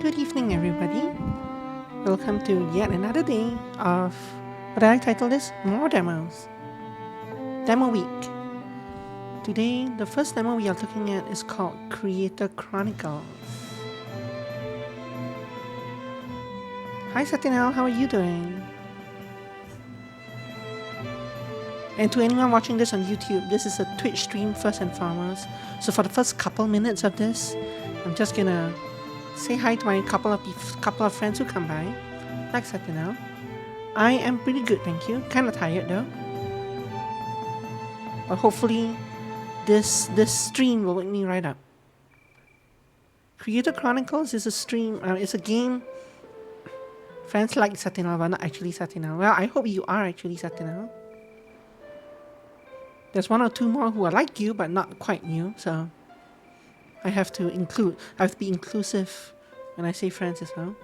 Good evening, everybody. Welcome to yet another day of what I titled this More Demos. Demo Week. Today, the first demo we are looking at is called Creator Chronicles. Hi Satinel, how are you doing? And to anyone watching this on YouTube, this is a Twitch stream first and foremost. So for the first couple minutes of this, I'm just gonna say hi to my couple of friends who come by. Like Satinel. I am pretty good, thank you. Kinda tired though. But hopefully this stream will wake me right up. Creator Chronicles is a stream, it's a game. Friends like Satinel, but not actually Satinel. Well, I hope you are actually Satinel. There's one or two more who are like you, but not quite you, so I have to be inclusive when I say friends as well.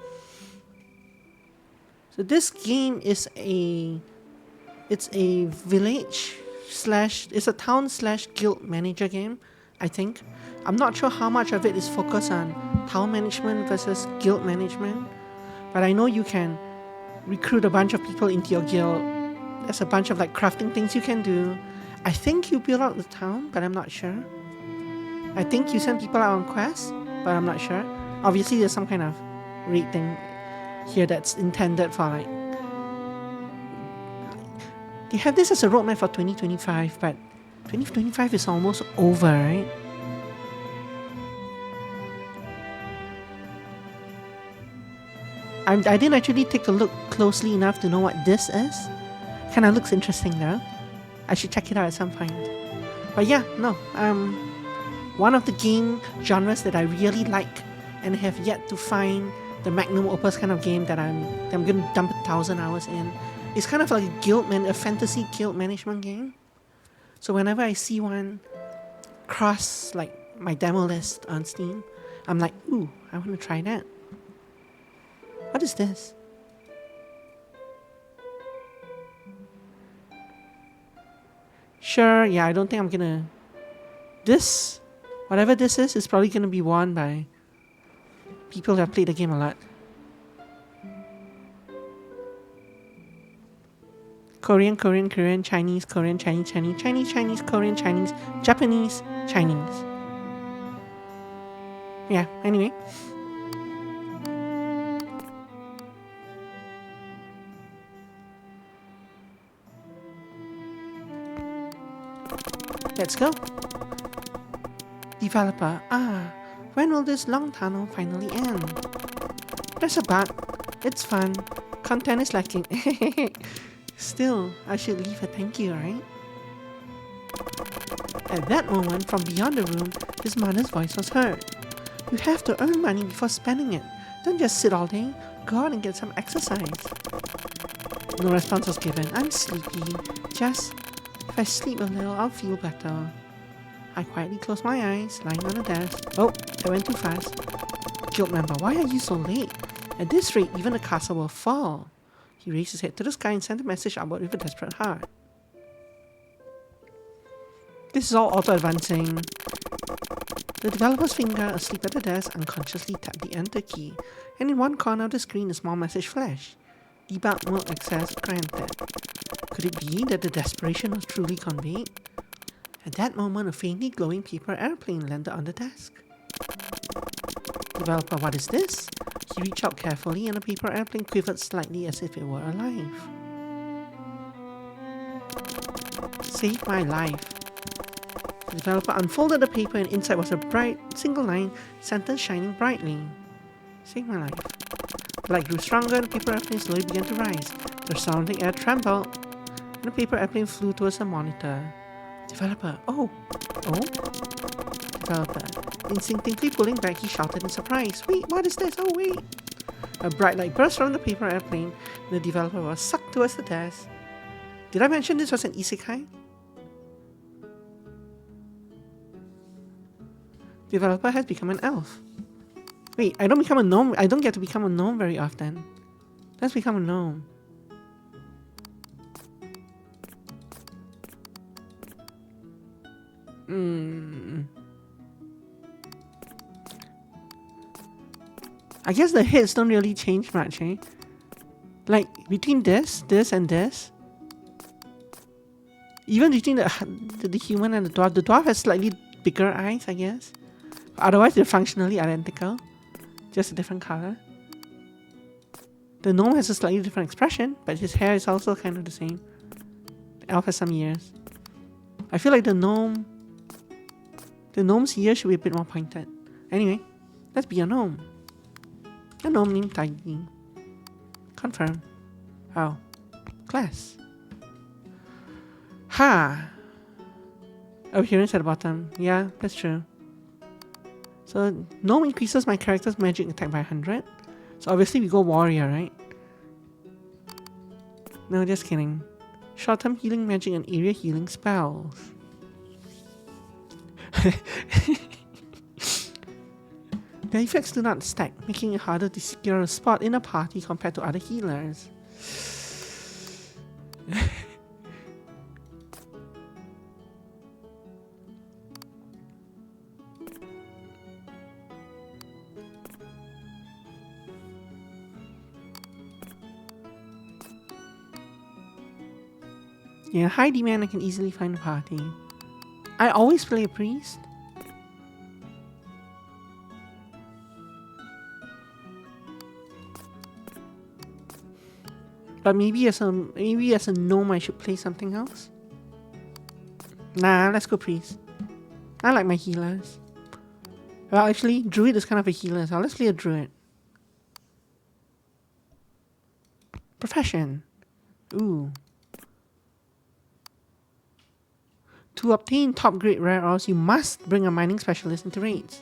So this game is it's a town / guild manager game, I think. I'm not sure how much of it is focused on town management versus guild management, but I know you can recruit a bunch of people into your guild. There's a bunch of like crafting things you can do. I think you build out the town, but I'm not sure. I think you send people out on quests, but I'm not sure. Obviously there's some kind of raid thing here that's intended for like, they have this as a roadmap for 2025, but 2025 is almost over, right? I didn't actually take a look closely enough to know what this is. Kinda looks interesting though. I should check it out at some point. But yeah, no, one of the game genres that I really like and have yet to find the magnum opus kind of game that I'm gonna dump 1,000 hours in. It's kind of like a fantasy guild management game. So whenever I see one cross like my demo list on Steam, I'm like, ooh, I want to try that. What is this? Sure, yeah, I don't think I'm gonna... Whatever this is probably gonna be won by people who have played the game a lot. Korean, Chinese, Korean, Chinese, Korean, Chinese, Japanese, Chinese. Yeah, anyway. Let's go. Developer, when will this long tunnel finally end? There's a bug. It's fun. Content is lacking. Still, I should leave a thank you, right? At that moment, from beyond the room, his mother's voice was heard. You have to earn money before spending it. Don't just sit all day. Go out and get some exercise. No response was given. I'm sleepy. If I sleep a little, I'll feel better. I quietly closed my eyes, lying on the desk. Oh, that went too fast. Guild member, why are you so late? At this rate, even the castle will fall. He raised his head to the sky and sent a message upward with a desperate heart. This is all auto-advancing. The developer's finger, asleep at the desk, unconsciously tapped the enter key, and in one corner of the screen a small message flashed. Debug mode access granted. Could it be that the desperation was truly conveyed? At that moment, a faintly glowing paper airplane landed on the desk. Developer, what is this? He reached out carefully and the paper airplane quivered slightly as if it were alive. Save my life. The developer unfolded the paper and inside was a bright, single-line sentence shining brightly. Save my life. The light grew stronger and the paper airplane slowly began to rise. The surrounding air trembled and the paper airplane flew towards the monitor. Developer, oh? Developer, instinctively pulling back, he shouted in surprise. Wait, what is this? Oh, wait! A bright light burst from the paper airplane and the developer was sucked towards the desk. Did I mention this was an isekai? Developer has become an elf. Wait, I don't become a gnome. I don't get to become a gnome very often. Let's become a gnome. I guess the hits don't really change much, eh? Like, between this, and this, even between the human and the dwarf has slightly bigger eyes, I guess. Otherwise, they're functionally identical, just a different color. The gnome has a slightly different expression, but his hair is also kind of the same. The elf has some ears. I feel like the gnome's ears should be a bit more pointed. Anyway, let's be a gnome. A gnome named Tidy. Confirm. Oh. Class. Ha! Appearance at the bottom. Yeah, that's true. So, gnome increases my character's magic attack by 100. So obviously we go warrior, right? No, just kidding. Short-term healing magic and area healing spells. Their effects do not stack, making it harder to secure a spot in a party compared to other healers. Yeah, high demand, I can easily find a party. I always play a priest. But maybe as a gnome I should play something else. Nah, let's go priest. I like my healers. Well, actually, druid is kind of a healer, so let's play a druid. Profession. Ooh. To obtain top grade rare ores, you must bring a mining specialist into raids.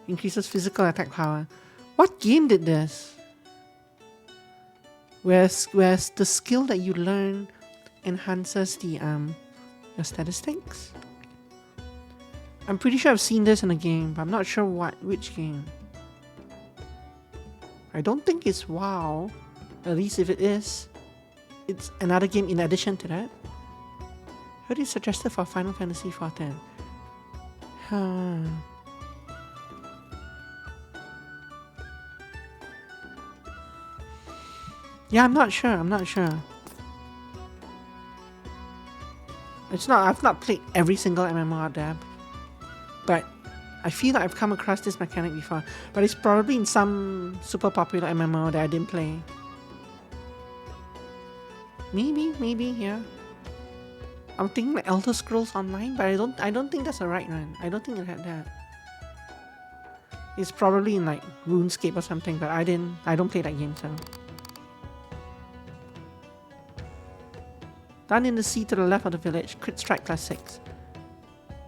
Increases physical attack power. What game did this? Whereas the skill that you learn enhances the your statistics. I'm pretty sure I've seen this in a game, but I'm not sure which game. I don't think it's WoW. At least if it is, it's another game in addition to that. What is suggested for Final Fantasy XIV? Yeah, I'm not sure. I've not played every single MMO out there, but I feel like I've come across this mechanic before. But it's probably in some super popular MMO that I didn't play. Maybe, yeah. I'm thinking like Elder Scrolls Online, but I don't think that's the right one. I don't think it had that. It's probably in like RuneScape or something, but I don't play that game, so. Down in the sea to the left of the village, crit strike +6.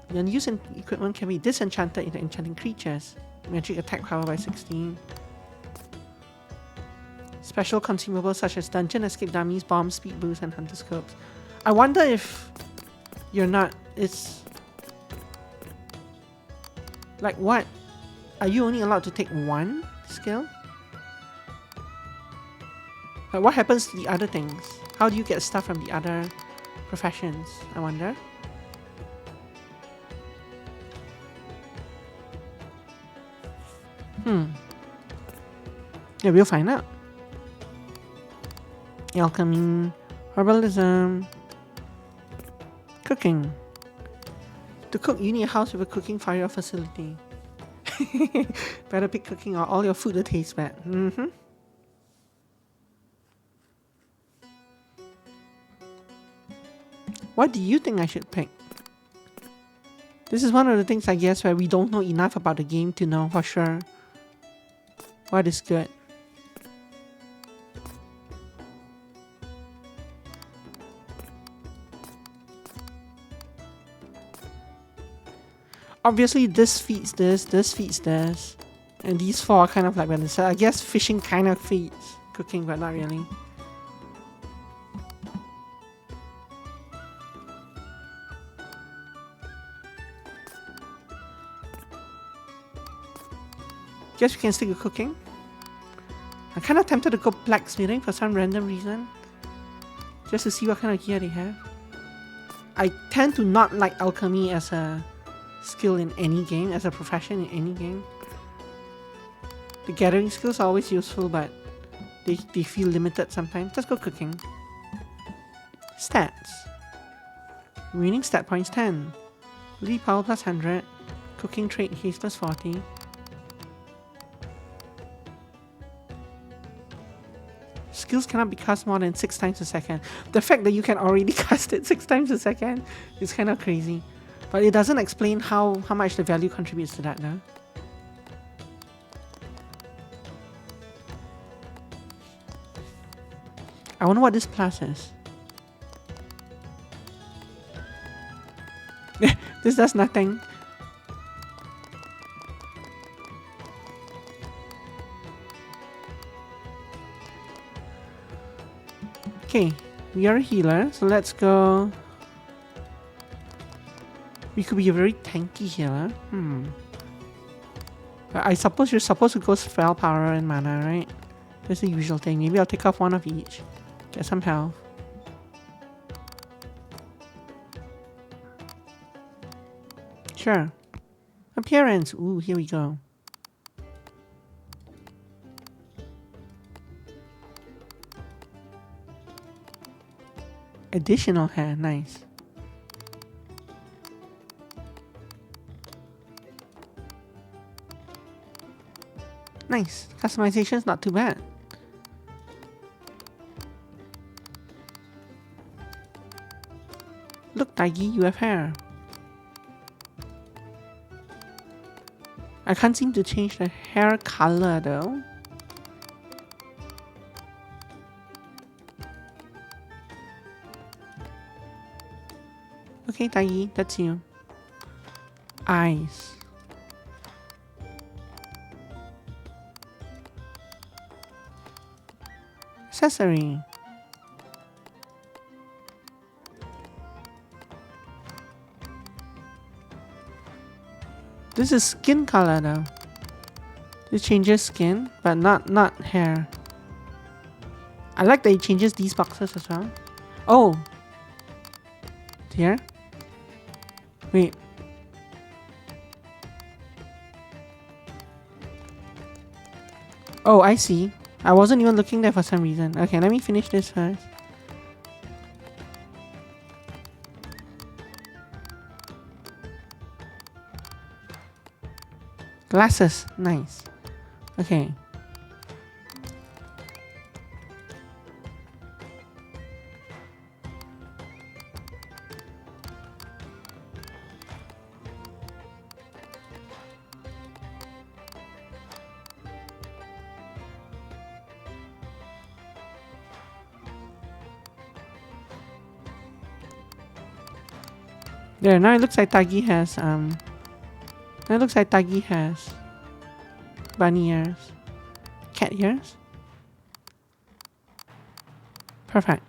The unused equipment can be disenchanted into enchanting creatures. Magic attack power by 16. Special consumables such as dungeon escape dummies, bombs, speed boosts, and hunter scopes. I wonder if it's like what? Are you only allowed to take one skill? Like what happens to the other things? How do you get stuff from the other professions? I wonder. Yeah, we'll find out. Alchemy, herbalism, cooking. To cook, you need a house with a cooking fire facility. Better pick cooking or all your food will taste bad. What do you think I should pick? This is one of the things, I guess, where we don't know enough about the game to know for sure what is good. Obviously, this feeds this feeds this, and these four are kind of like balance. So I guess fishing kind of feeds cooking, but not really. Guess we can stick with cooking. I'm kind of tempted to go blacksmithing for some random reason, just to see what kind of gear they have. I tend to not like alchemy as a skill in any game, as a profession in any game. The gathering skills are always useful, but they feel limited sometimes. Let's go cooking. Stats. Winning stat points 10. Lead power plus 100. Cooking trait haste plus 40. Skills cannot be cast more than 6 times a second. The fact that you can already cast it 6 times a second is kind of crazy. But it doesn't explain how much the value contributes to that though. I wonder what this plus is. This does nothing. Okay, we are a healer, so let's go. We could be a very tanky healer. I suppose you're supposed to go spell power and mana, right? That's the usual thing. Maybe I'll take off one of each. Get some health. Sure. Appearance. Ooh, here we go. Additional hair. Nice. Nice. Customization's not too bad. Look, Taigi, you have hair. I can't seem to change the hair color though. Okay, Taigi, that's you. Eyes. Accessory. This is skin color though. This changes skin, but not hair. I like that it changes these boxes as well. Oh! Here? Wait. Oh, I see. I wasn't even looking there for some reason. Okay, let me finish this first. Glasses. Nice. Okay. There, now it looks like Tagi has now it looks like Tagi has bunny ears. Cat ears? Perfect.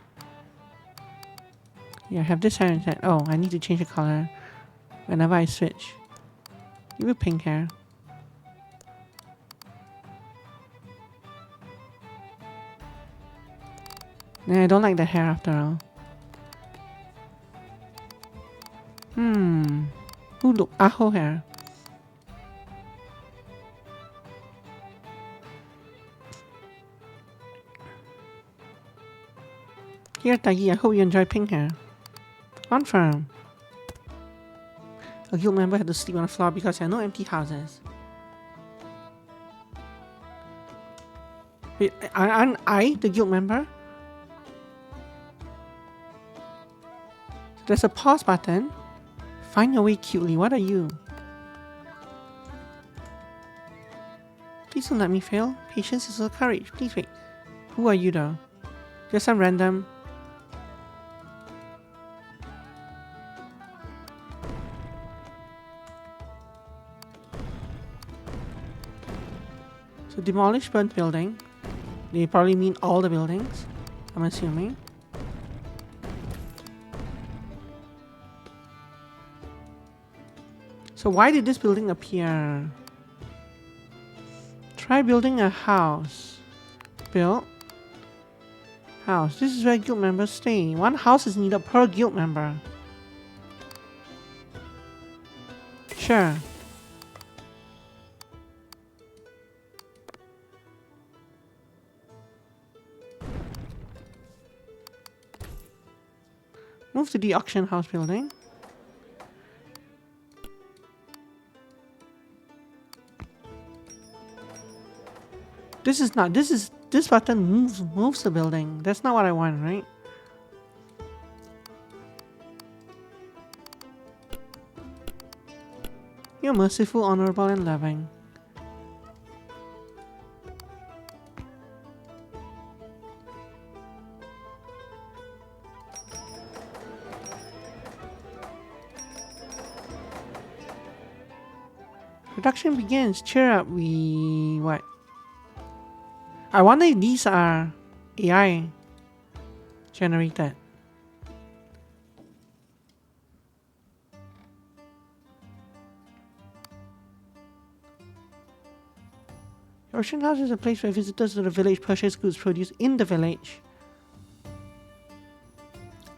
Yeah, I have this hair instead. Oh, I need to change the color whenever I switch. Give it pink hair. Yeah, I don't like the hair after all. Ooh, look, Aho hair. Here, Tagi, I hope you enjoy pink hair. Confirm. A guild member had to sleep on the floor because there are no empty houses. Wait, aren't I the guild member? There's a pause button. Find your way cutely. What are you? Please don't let me fail. Patience is a courage. Please wait. Who are you though? Just some random... So demolish burnt building. They probably mean all the buildings, I'm assuming. So why did this building appear? Try building a house. Build. House. This is where guild members stay. One house is needed per guild member. Sure. Move to the auction house building. This button moves the building. That's not what I want, right? You're merciful, honorable, and loving. Production begins. Cheer up. What? I wonder if these are AI generated. The auction house is a place where visitors to the village purchase goods produced in the village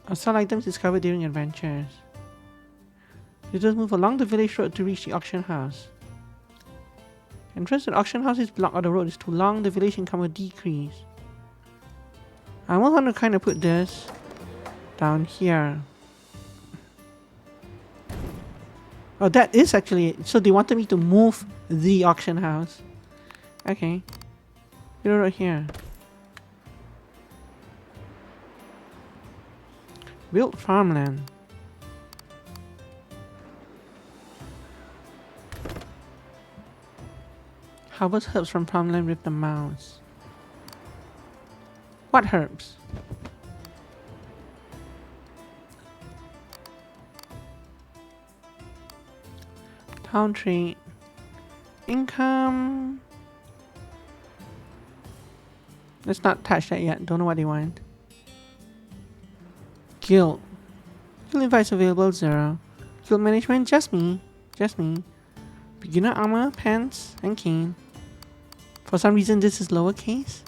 or sell items discovered during adventures. Visitors move along the village road to reach the auction house. Entrance to the auction house is blocked or the road is too long, the village income will decrease. I want to kind of put this down here. Oh, that is actually it. So they wanted me to move the auction house. Okay. Put it right here. Build farmland. Harvest herbs from farmland with the mouse. What herbs? Town trade. Income. Let's not touch that yet. Don't know what they want. Guild. Guild invites available 0. Guild management, just me. Just me. Beginner armor, pants, and cane. For some reason this is lowercase.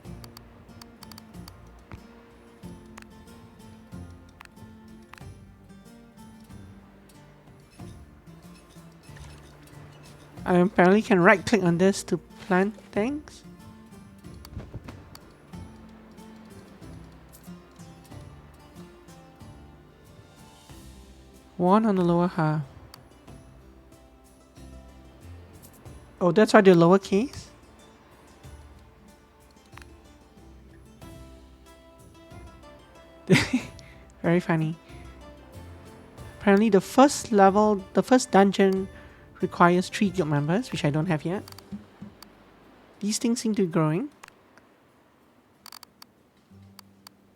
I apparently can right click on this to plant things. One on the lower half. Oh, that's why they're lowercase? Very funny. Apparently the first level, the first dungeon requires 3 guild members, which I don't have yet. These things seem to be growing.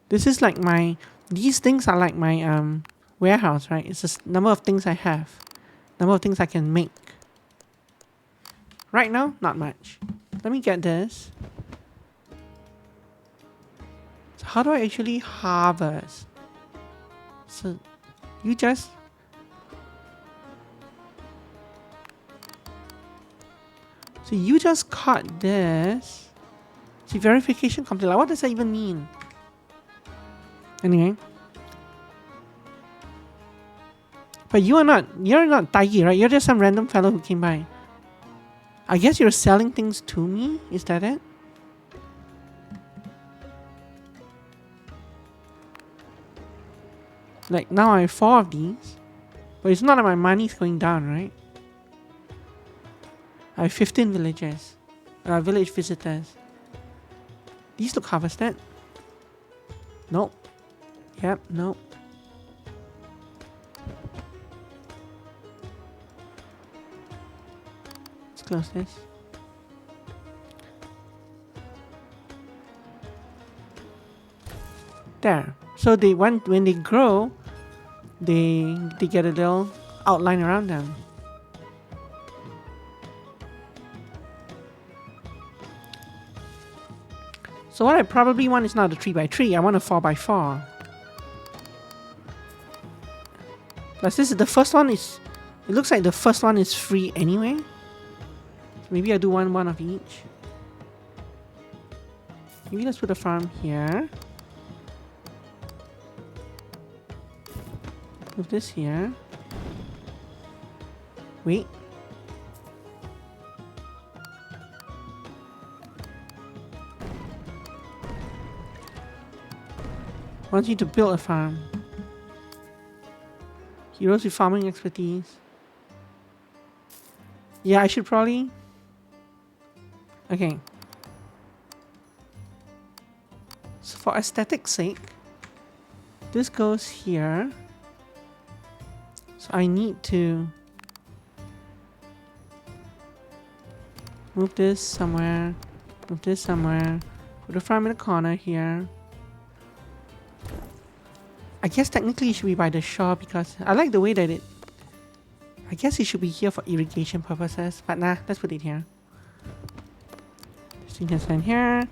This is like my... These things are like my warehouse, right? It's the number of things I have. Number of things I can make. Right now, not much. Let me get this. So how do I actually harvest? So you just... So you just caught this. See, verification complete. Like, what does that even mean? Anyway. But you're not Taigi, right? You're just some random fellow who came by. I guess you're selling things to me? Is that it? Like, now I have 4 of these. But it's not that my money's going down, right? I have 15 villagers. Village visitors. These look harvested. Nope. Yep, nope. Let's close this. There. So they when they grow, they get a little outline around them. So what I probably want is not a 3x3, I want a 4x4. Plus this is the first one is... It looks like the first one is free anyway. So maybe I do one of each. Maybe let's put a farm here. Move this here. Wait. I want you to build a farm. Heroes with farming expertise. Yeah, I should probably... Okay. So for aesthetic's sake, this goes here. So I need to move this somewhere, put a farm in the corner here. I guess technically it should be by the shore because I like the way that I guess it should be here for irrigation purposes, but nah, let's put it here. This thing can stand here,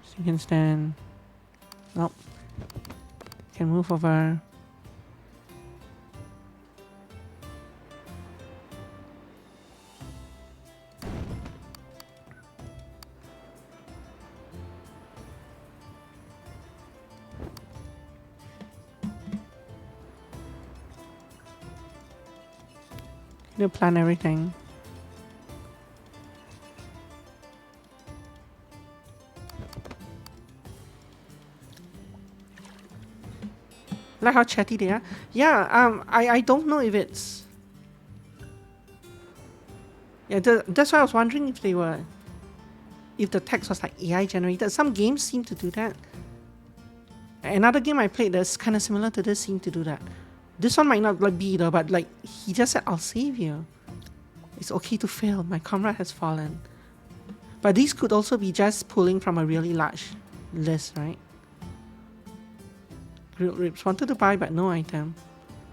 this thing can stand... Nope. Can move over. To plan everything. Like how chatty they are. Yeah, I don't know if it's... Yeah, that's why I was wondering if they were... If the text was like AI generated. Some games seem to do that. Another game I played that's kind of similar to this seemed to do that. This one might not like be though, but like he just said, "I'll save you. It's okay to fail. My comrade has fallen." But these could also be just pulling from a really large list, right? Grilled ribs wanted to buy, but no item.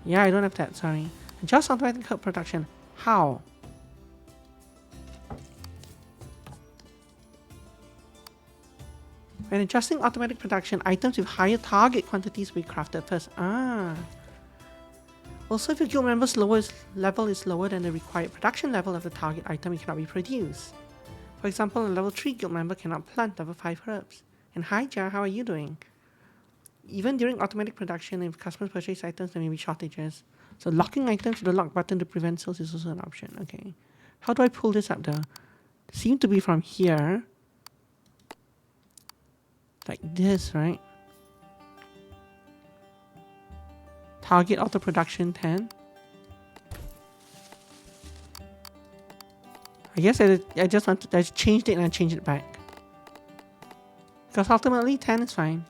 Yeah, I don't have that. Sorry. Just automatic herb production. How? When adjusting automatic production, items with higher target quantities will be crafted first. Ah. Also, if your guild member's level is lower than the required production level of the target item, it cannot be produced. For example, a level 3 guild member cannot plant level 5 herbs. And hi Jar, how are you doing? Even during automatic production, if customers purchase items, there may be shortages. So locking items with the lock button to prevent sales is also an option. Okay. How do I pull this up though? Seem to be from here. Like this, right? Target auto production 10. I guess I changed it and I changed it back. Because ultimately 10 is fine.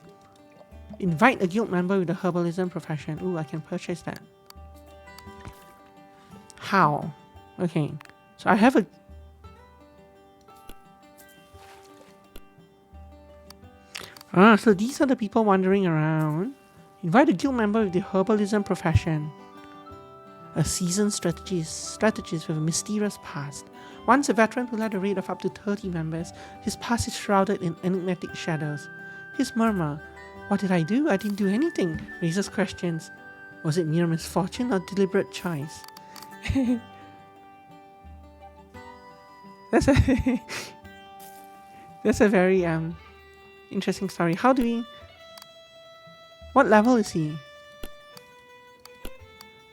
Invite a guild member with a herbalism profession. Ooh, I can purchase that. How? Okay. So I have a... so these are the people wandering around. Invite a guild member with the herbalism profession. A seasoned strategist with a mysterious past. Once a veteran who led a raid of up to 30 members, his past is shrouded in enigmatic shadows. His murmur, "What did I do? I didn't do anything," raises questions. Was it mere misfortune or deliberate choice? That's a very interesting story. How do we... What level is he?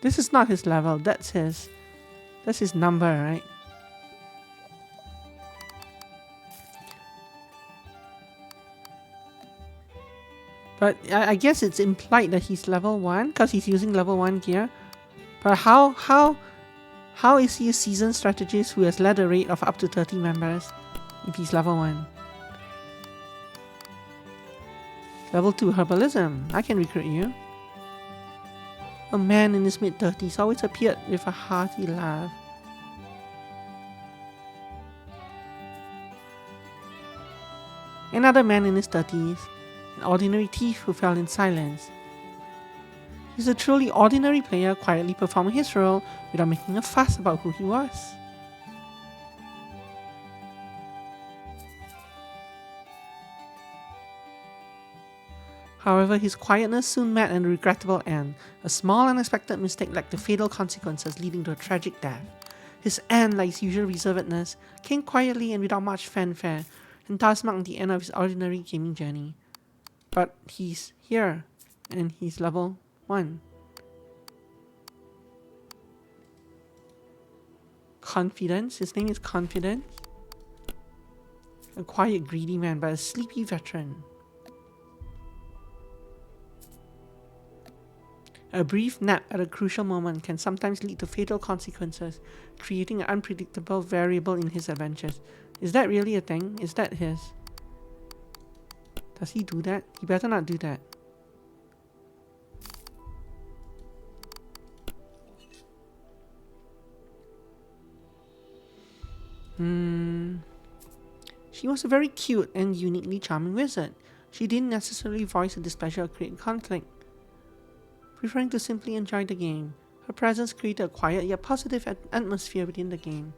This is not his level. That's his number, right? But I guess it's implied that he's level 1 because he's using level 1 gear. But how is he a seasoned strategist who has led a raid of up to 30 members if he's level 1? Level 2 herbalism. I can recruit you. A man in his mid-30s always appeared with a hearty laugh. Another man in his 30s. An ordinary thief who fell in silence. He's a truly ordinary player, quietly performing his role without making a fuss about who he was. However, his quietness soon met an regrettable end. A small unexpected mistake led to fatal consequences, leading to a tragic death. His end, like his usual reservedness, came quietly and without much fanfare, and thus marked the end of his ordinary gaming journey. But he's here, and he's level 1. Confidence, his name is Confidence. A quiet, greedy man, but a sleepy veteran. A brief nap at a crucial moment can sometimes lead to fatal consequences, creating an unpredictable variable in his adventures. Is that really a thing? Is that his? Does he do that? He better not do that. She was a very cute and uniquely charming wizard. She didn't necessarily voice her displeasure or create conflict, preferring to simply enjoy the game. Her presence created a quiet yet positive atmosphere within the game.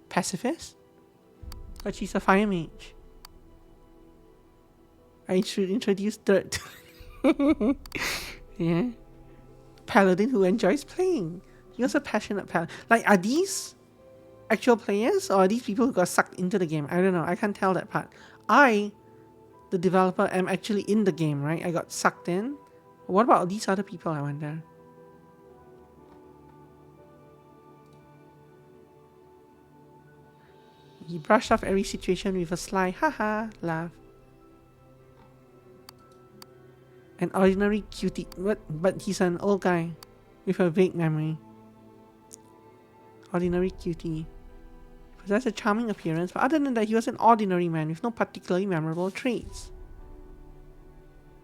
Pacifist? But she's a fire mage. I should introduce Dirt. Yeah. Paladin who enjoys playing. He was a passionate paladin. Like, are these actual players or are these people who got sucked into the game? I don't know. I can't tell that part. I, the developer, am actually in the game, right? I got sucked in. What about these other people, I wonder? He brushed off every situation with a sly haha laugh. An ordinary cutie, but he's an old guy with a vague memory. Ordinary cutie. Possessed a charming appearance, but other than that, he was an ordinary man with no particularly memorable traits.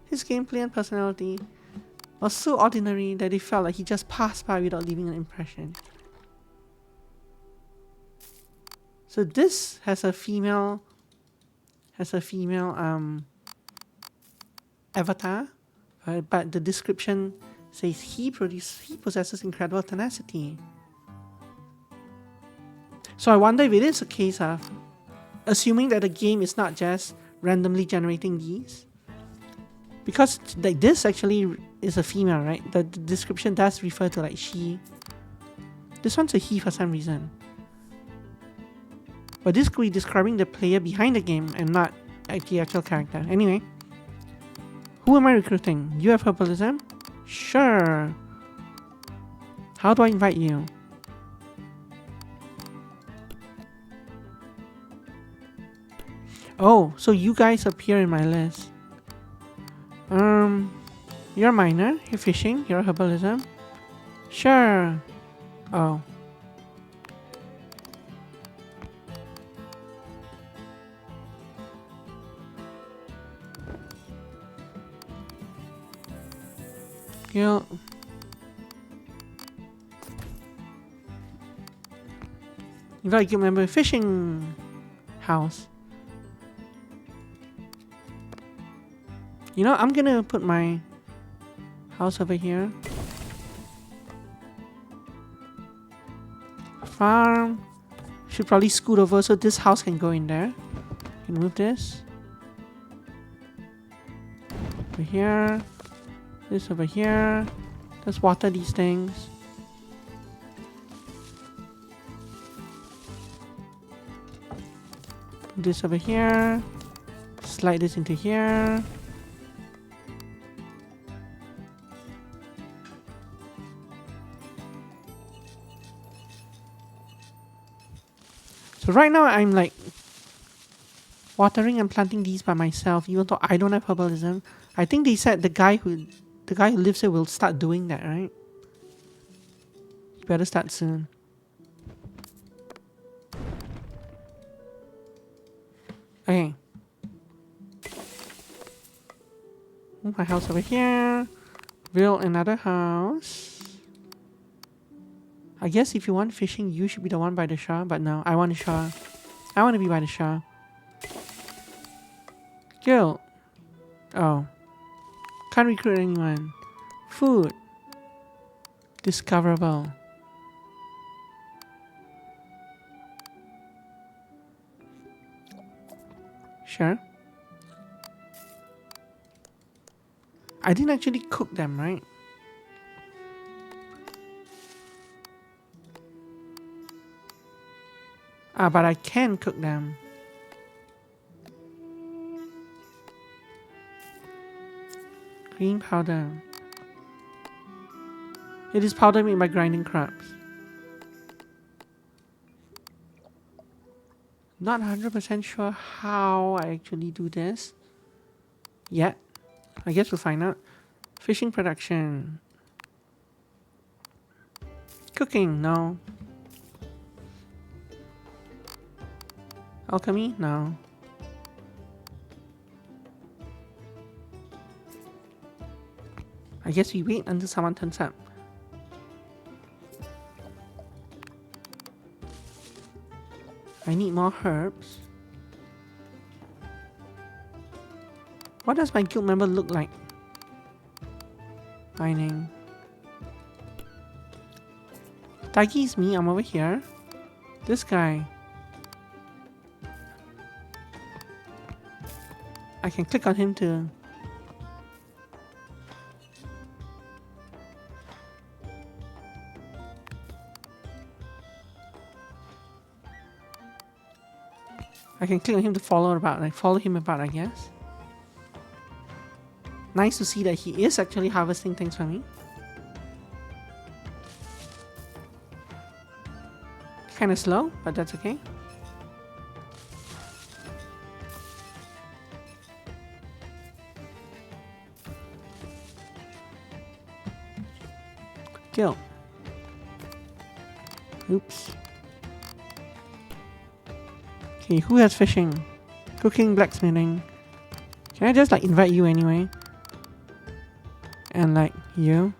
His gameplay and personality was so ordinary that it felt like he just passed by without leaving an impression. So this has a female avatar, but the description says he possesses incredible tenacity. So I wonder if it is a case of assuming that the game is not just randomly generating these, because like this actually is a female, right? The description does refer to like she. This one's a he for some reason. But this could be describing the player behind the game and not the actual character. Anyway, who am I recruiting? You have herbalism? Sure. How do I invite you? Oh, so you guys appear in my list. You're a miner, you're fishing, you're a herbalism. Sure. Oh. You invite a member fishing house. You know, I'm gonna put my house over here. Farm. Should probably scoot over so this house can go in there. Can move this. Over here. This over here. Let's water these things. Put this over here. Slide this into here. So right now I'm like watering and planting these by myself, even though I don't have herbalism. I think they said the guy who lives here will start doing that, right? You better start soon. Okay. Move my house over here. Build another house. I guess if you want fishing, you should be the one by the shore. But no, I want the shore. I want to be by the shore. Guild. Oh. Can't recruit anyone. Food. Discoverable. Sure. I didn't actually cook them, right? But I can cook them. Green powder. It is powder made by grinding crops. Not 100% sure how I actually do this yet. I guess we'll find out. Fishing production. Cooking, no. Alchemy, no. I guess we wait until someone turns up. I need more herbs. What does my guild member look like? Mining. Taggy's me, I'm over here. This guy. I can click on him too. I can click on him to follow him about, I guess. Nice to see that he is actually harvesting things for me. Kinda slow, but that's okay. Kill. Oops. Okay, who has fishing? Cooking, blacksmithing. Can I just like invite you anyway? And like you?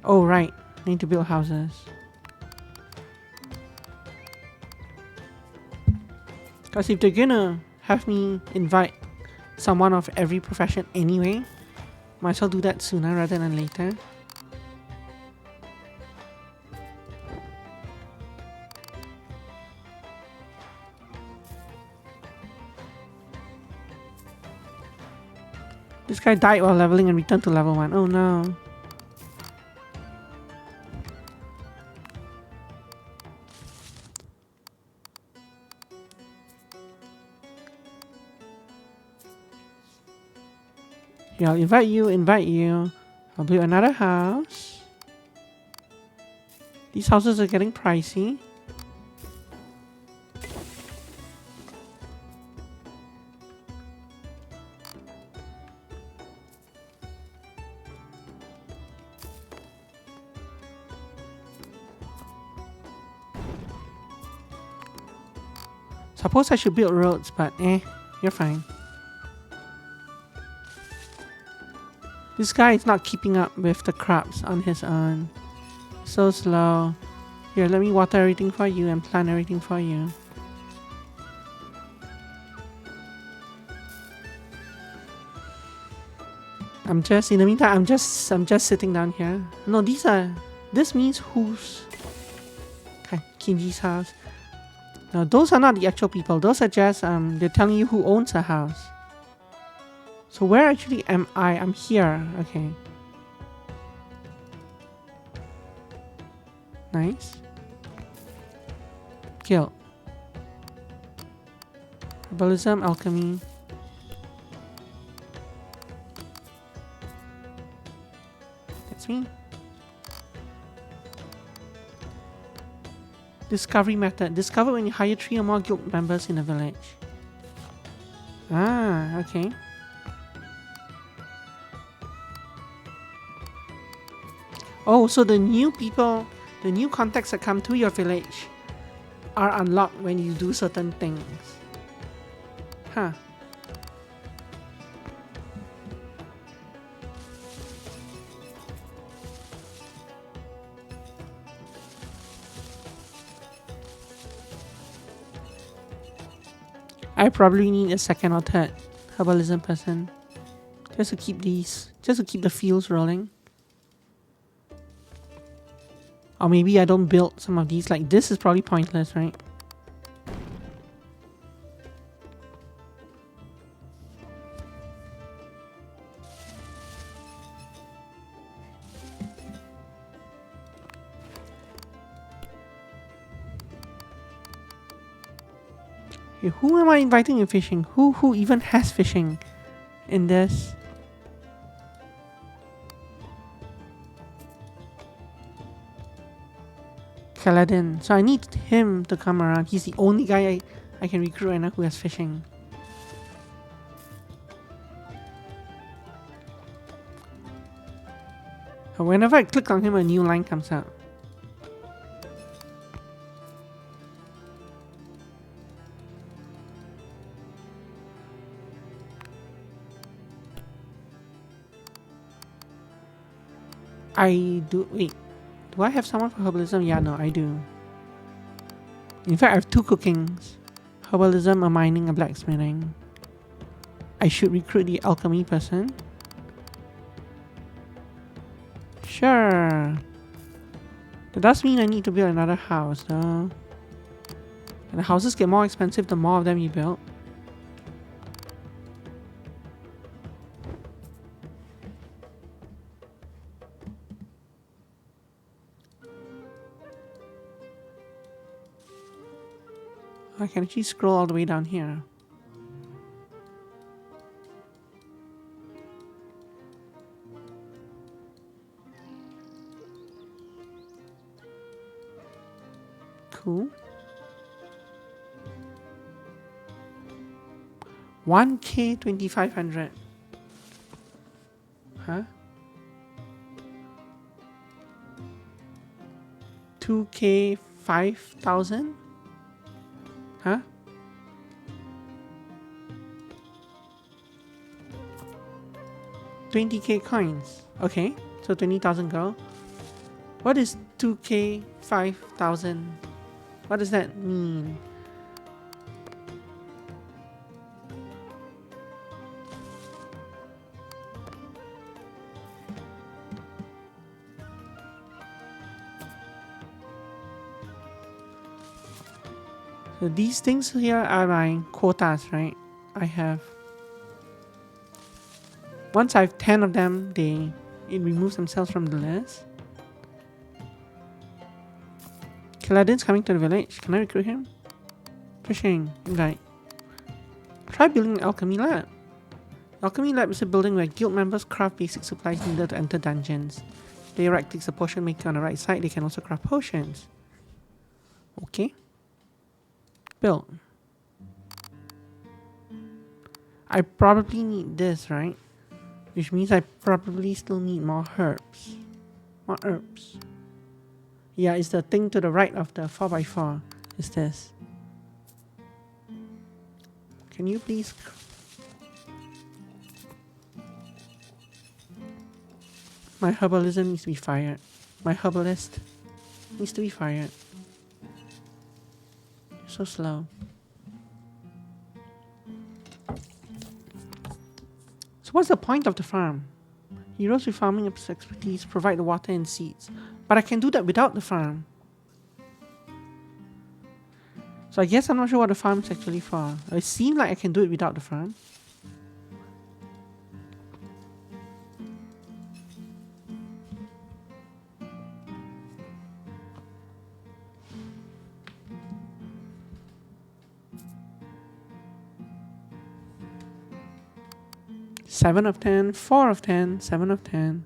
Oh right, I need to build houses. Because if they're gonna have me invite someone of every profession anyway, might as well do that sooner rather than later. This guy died while leveling and returned to level 1. Oh no. Yeah, I'll invite you. I'll build another house. These houses are getting pricey. Suppose I should build roads, but you're fine. This guy is not keeping up with the crops on his own. So slow. Here, let me water everything for you and plant everything for you. In the meantime, I'm just sitting down here. No, this means who's... Okay, Kinji's house. No, those are not the actual people. Those are just, they're telling you who owns a house. So where actually am I? I'm here. Okay. Nice. Guild. Herbalism, alchemy. That's me. Discovery method. Discover when you hire 3 or more guild members in a village. Ah, okay. Oh, so the new people, the new contacts that come to your village are unlocked when you do certain things. Huh. I probably need a second or third herbalism person. Just to keep the fields rolling. Or maybe I don't build some of these. Like this is probably pointless, right? Okay, who am I inviting in fishing? Who even has fishing in this? Kaladin. So I need him to come around. He's the only guy I can recruit right now who has fishing. Whenever I click on him, a new line comes up. Wait, do I have someone for herbalism? Yeah, no, I do. In fact, I have 2 cookings. Herbalism, a mining, a blacksmithing. I should recruit the alchemy person. Sure. That does mean I need to build another house though. And the houses get more expensive the more of them you build. I can actually scroll all the way down here. Cool. 1K 2500. Huh? 2K 5000? Huh? $20K coins. Okay, so 20,000 gold. What is 2K 5000? What does that mean? So these things here are my quotas, right? I have... Once I have 10 of them, it removes themselves from the list. Kaladin's coming to the village. Can I recruit him? Fishing. Invite. Try building an alchemy lab. Alchemy lab is a building where guild members craft basic supplies needed to enter dungeons. They right-clicks the potion maker on the right side. They can also craft potions. Okay. Build. I probably need this, right? Which means I probably still need more herbs. More herbs. Yeah, it's the thing to the right of the 4x4. Is this. Can you please... My herbalism needs to be fired. My herbalist needs to be fired. You're so slow. So what's the point of the farm? Heroes with farming expertise provide the water and seeds. But I can do that without the farm. So I guess I'm not sure what the farm is actually for. It seems like I can do it without the farm. Seven of 10, 4 of 10, 7 of 10.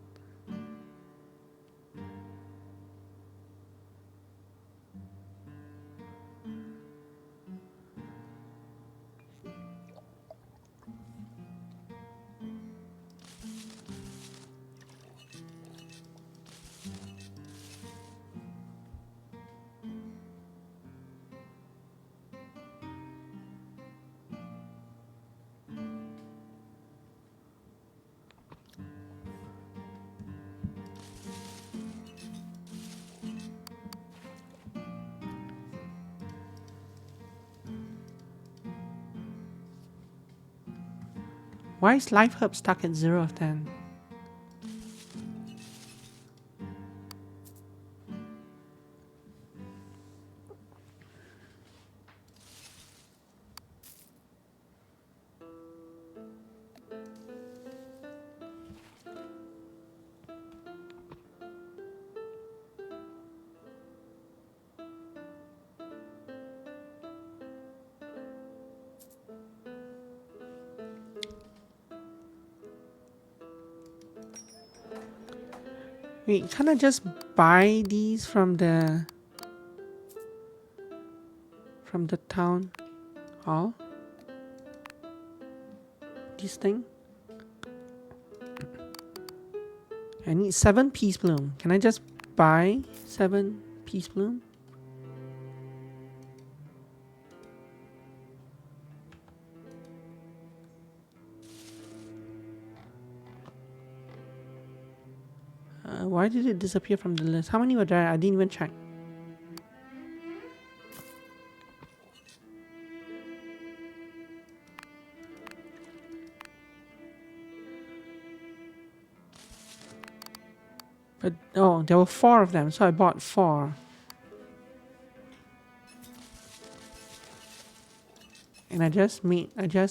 Why is life herb stuck at 0 of 10? Wait, can't I just buy these from the town hall? This thing? I need 7 peace bloom. Can I just buy 7 peace bloom? Why did it disappear from the list? How many were there? I didn't even check. But oh, there were 4 of them, so I bought 4. And I just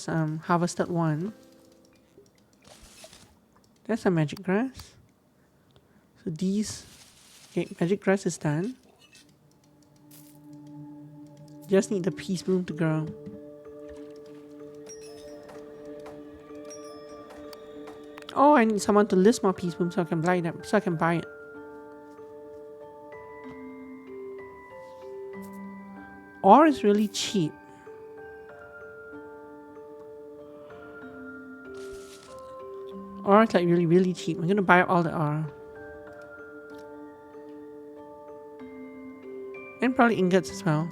harvested 1. That's a magic grass. So these, okay, magic grass is done. Just need the peace bloom to grow. Oh, I need someone to list more peace bloom so I can buy them. So I can buy it. Ore is really cheap. Ore is like really, really cheap. I'm gonna buy all the ore. And probably ingots as well.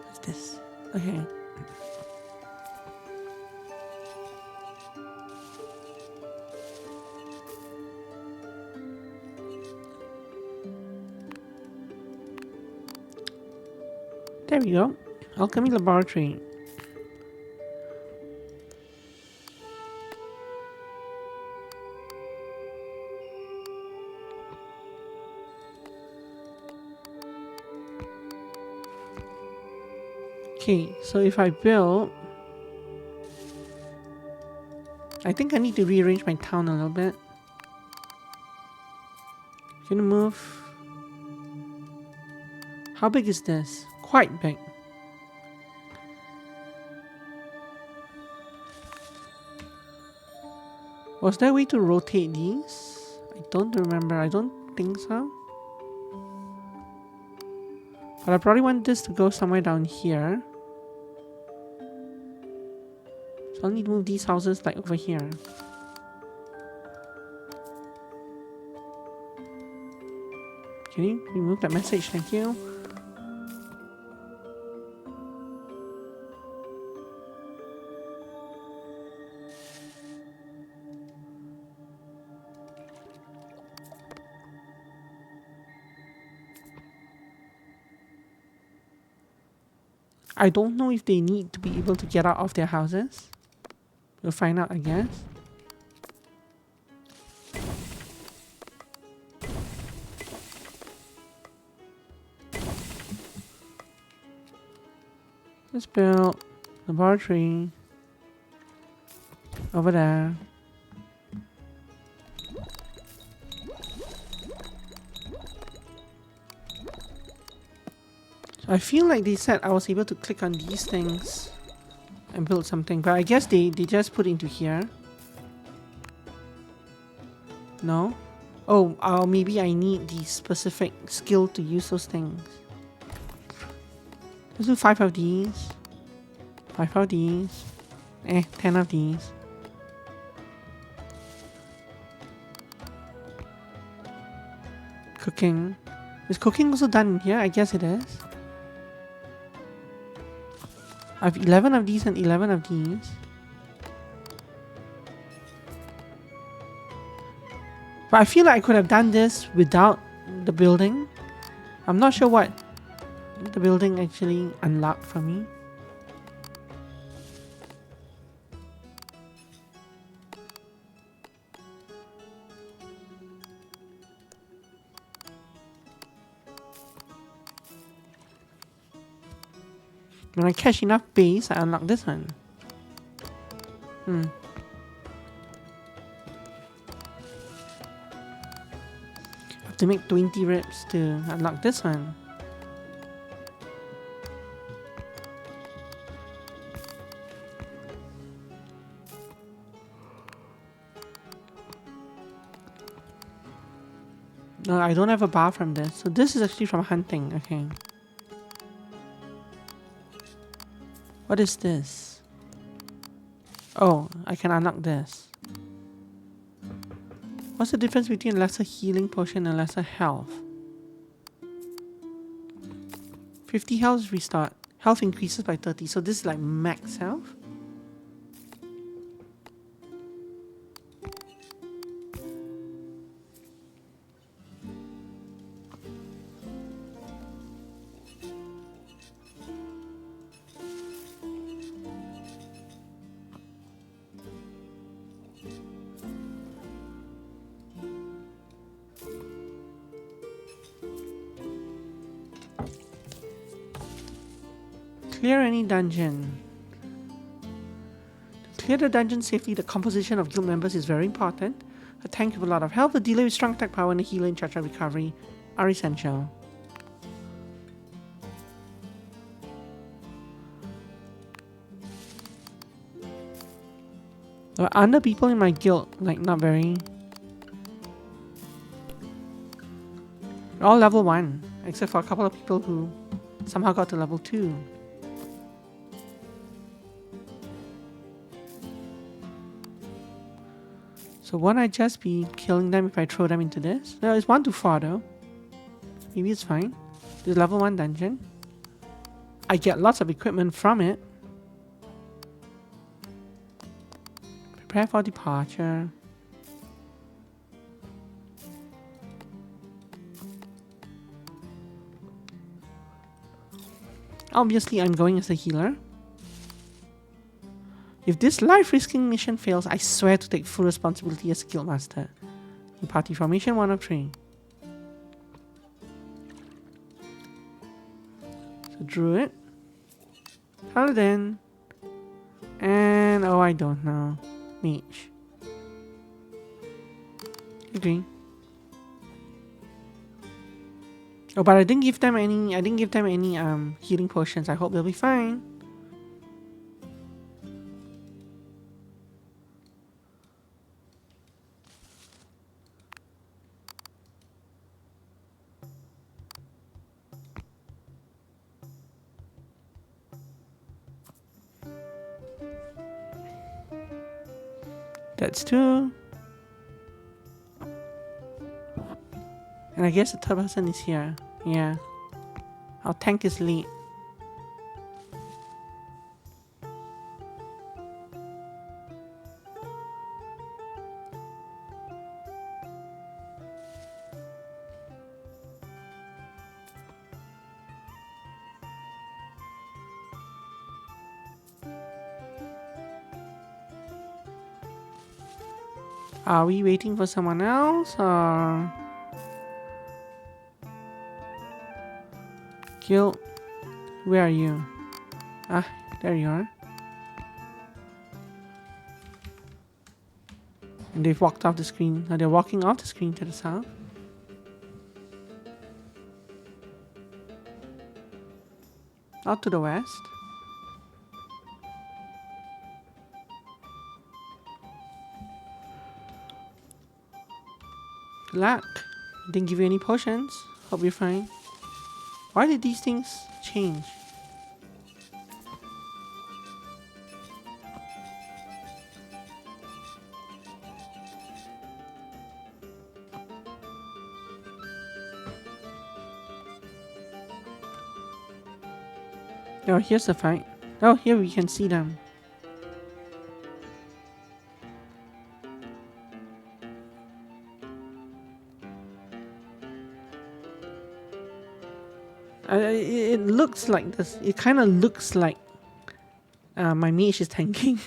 What's this? Okay. There we go. Alchemy laboratory. Okay, so if I build, I think I need to rearrange my town a little bit. Gonna move. How big is this? Quite big. Was there a way to rotate these? I don't remember. I don't think so. But I probably want this to go somewhere down here. So I'll need to move these houses like over here. Can you remove that message? Thank you. I don't know if they need to be able to get out of their houses. We'll find out, I guess. Let's build laboratory over there. I feel like they said I was able to click on these things and build something, but I guess they just put into here. No? Oh, maybe I need the specific skill to use those things. Let's do 5 of these. 5 of these. 10 of these. Cooking. Is cooking also done in here? I guess it is. I have 11 of these and 11 of these. But I feel like I could have done this without the building. I'm not sure what the building actually unlocked for me. When I catch enough base, I unlock this one. I have to make 20 reps to unlock this one. No, I don't have a bar from this. So this is actually from hunting. Okay. What is this? Oh, I can unlock this. What's the difference between lesser healing potion and lesser health? 50 health restart. Health increases by 30. So this is like max health. Clear any dungeon. To clear the dungeon safely, the composition of guild members is very important. A tank with a lot of health, a dealer with strong attack power, and a healer in charge of recovery are essential. Under people in my guild, like not very. They're all level 1, except for a couple of people who somehow got to level 2. So won't I just be killing them if I throw them into this? No, it's 1 to 4 though. Maybe it's fine. This is level 1 dungeon. I get lots of equipment from it. Prepare for departure. Obviously, I'm going as a healer. If this life-risking mission fails, I swear to take full responsibility as Guildmaster. In party formation 1 of 3. So Druid. Paladin. And oh, I don't know. Mage. Agree. Oh, but I didn't give them any healing potions. I hope they'll be fine. That's 2. And I guess the third person is here. Yeah. Our tank is late. Are we waiting for someone else or... Guild, where are you? Ah, there you are. And they've walked off the screen. They're walking off the screen to the south. Out to the west. Good luck. Didn't give you any potions. Hope you're fine. Why did these things change? Oh, here's the fight. Oh, here we can see them. It looks like this. It kind of looks like my mage is tanking,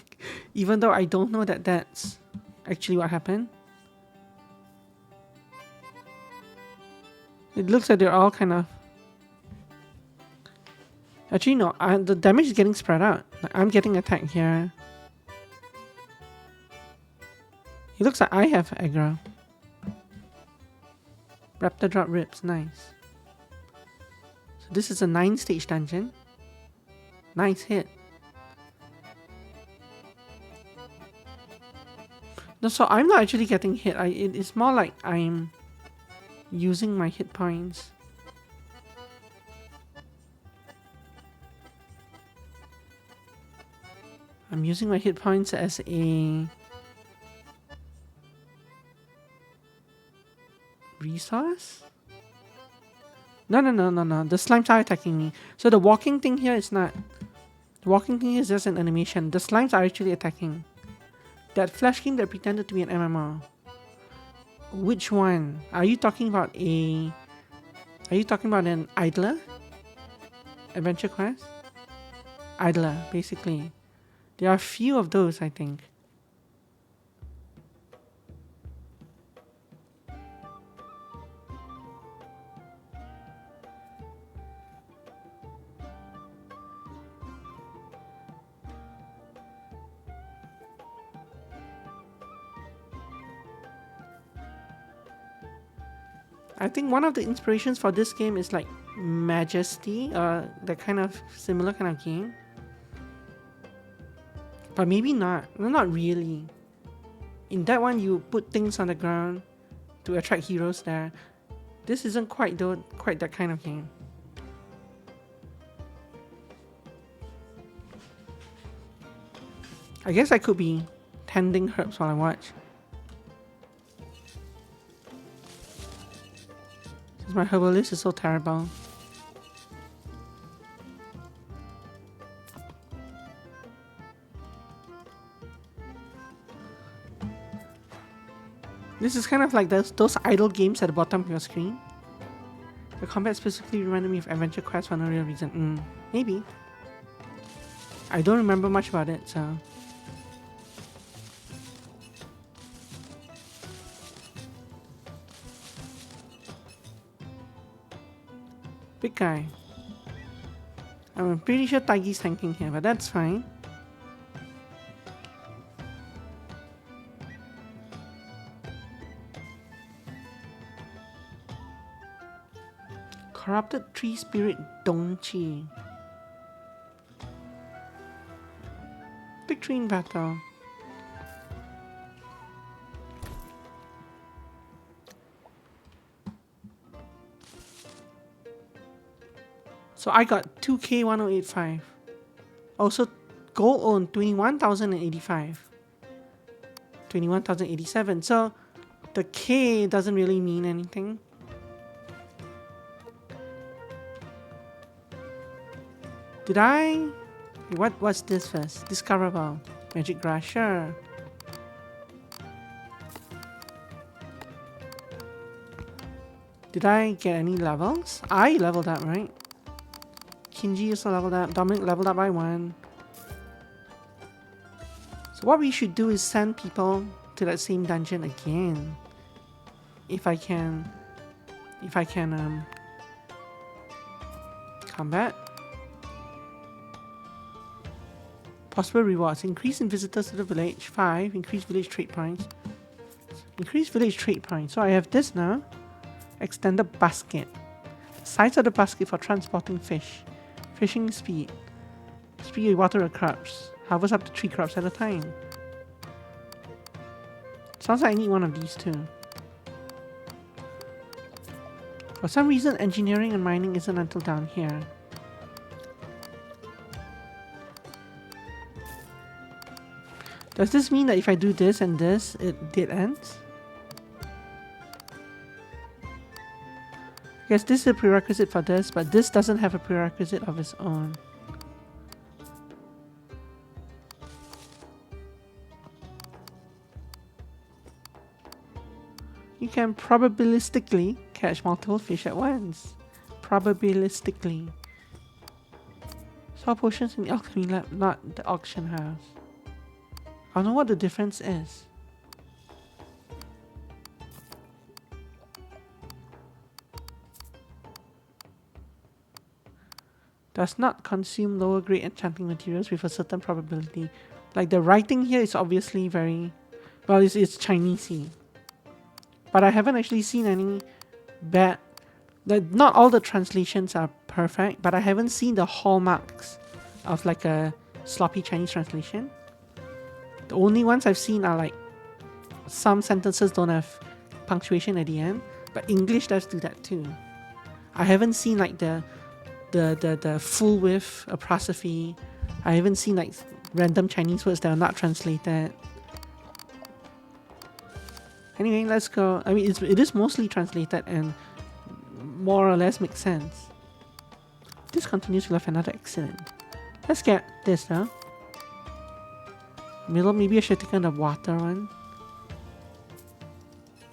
even though I don't know that that's actually what happened. It looks like they're all kind of... Actually, no. The damage is getting spread out. I'm getting attacked here. It looks like I have aggro. Raptor drop ribs. Nice. So this is a 9-stage dungeon. Nice hit. No, so I'm not actually getting hit. It's more like I'm using my hit points. I'm using my hit points as a resource? No. The slimes are attacking me. So the walking thing here is not. The walking thing is just an animation. The slimes are actually attacking. That flash game that pretended to be an MMO. Which one? Are you talking about an idler? Adventure quest? Idler, basically. There are a few of those, I think. I think one of the inspirations for this game is like Majesty, that kind of similar kind of game. But maybe not. No, not really. In that one, you put things on the ground to attract heroes there. This isn't quite that kind of game. I guess I could be tending herbs while I watch. Since my herbalist is so terrible. This is kind of like those idle games at the bottom of your screen. The combat specifically reminded me of Adventure Quest for no real reason. Maybe. I don't remember much about it, so... Big guy. I'm pretty sure Taigi's tanking here, but that's fine. Corrupted Tree Spirit Dongchi. Victory in battle. So I got 2K1085. Also gold owned 21,085. 21,087. So the K doesn't really mean anything. Did I? What's this first? Discoverable. Magic grass, sure. Did I get any levels? I leveled up, right? Kinji also leveled up. Dominic leveled up by 1. So what we should do is send people to that same dungeon again. If I can combat. Possible rewards. Increase in visitors to the village. 5. Increase village trade points. Increase village trade points. So I have this now. Extended basket. Size of the basket for transporting fish. Fishing speed. Speed of water crops. Harvest up to 3 crops at a time. Sounds like I need one of these too. For some reason, engineering and mining isn't until down here. Does this mean that if I do this and this, it dead ends? I guess this is a prerequisite for this, but this doesn't have a prerequisite of its own. You can probabilistically catch multiple fish at once. Probabilistically. Saw potions in the alchemy lab, not the auction house. I don't know what the difference is. Does not consume lower grade enchanting materials with a certain probability. Like the writing here is obviously very... Well, it's Chinesey. But I haven't actually seen any bad... Like, not all the translations are perfect, but I haven't seen the hallmarks of like a sloppy Chinese translation. The only ones I've seen are like some sentences don't have punctuation at the end. But English does do that too. I haven't seen like the full width apostrophe. I haven't seen like random Chinese words that are not translated. Anyway, let's go. I mean, it is mostly translated and more or less makes sense. This continues to have another accident. Let's get this now. Maybe I should take on the water one.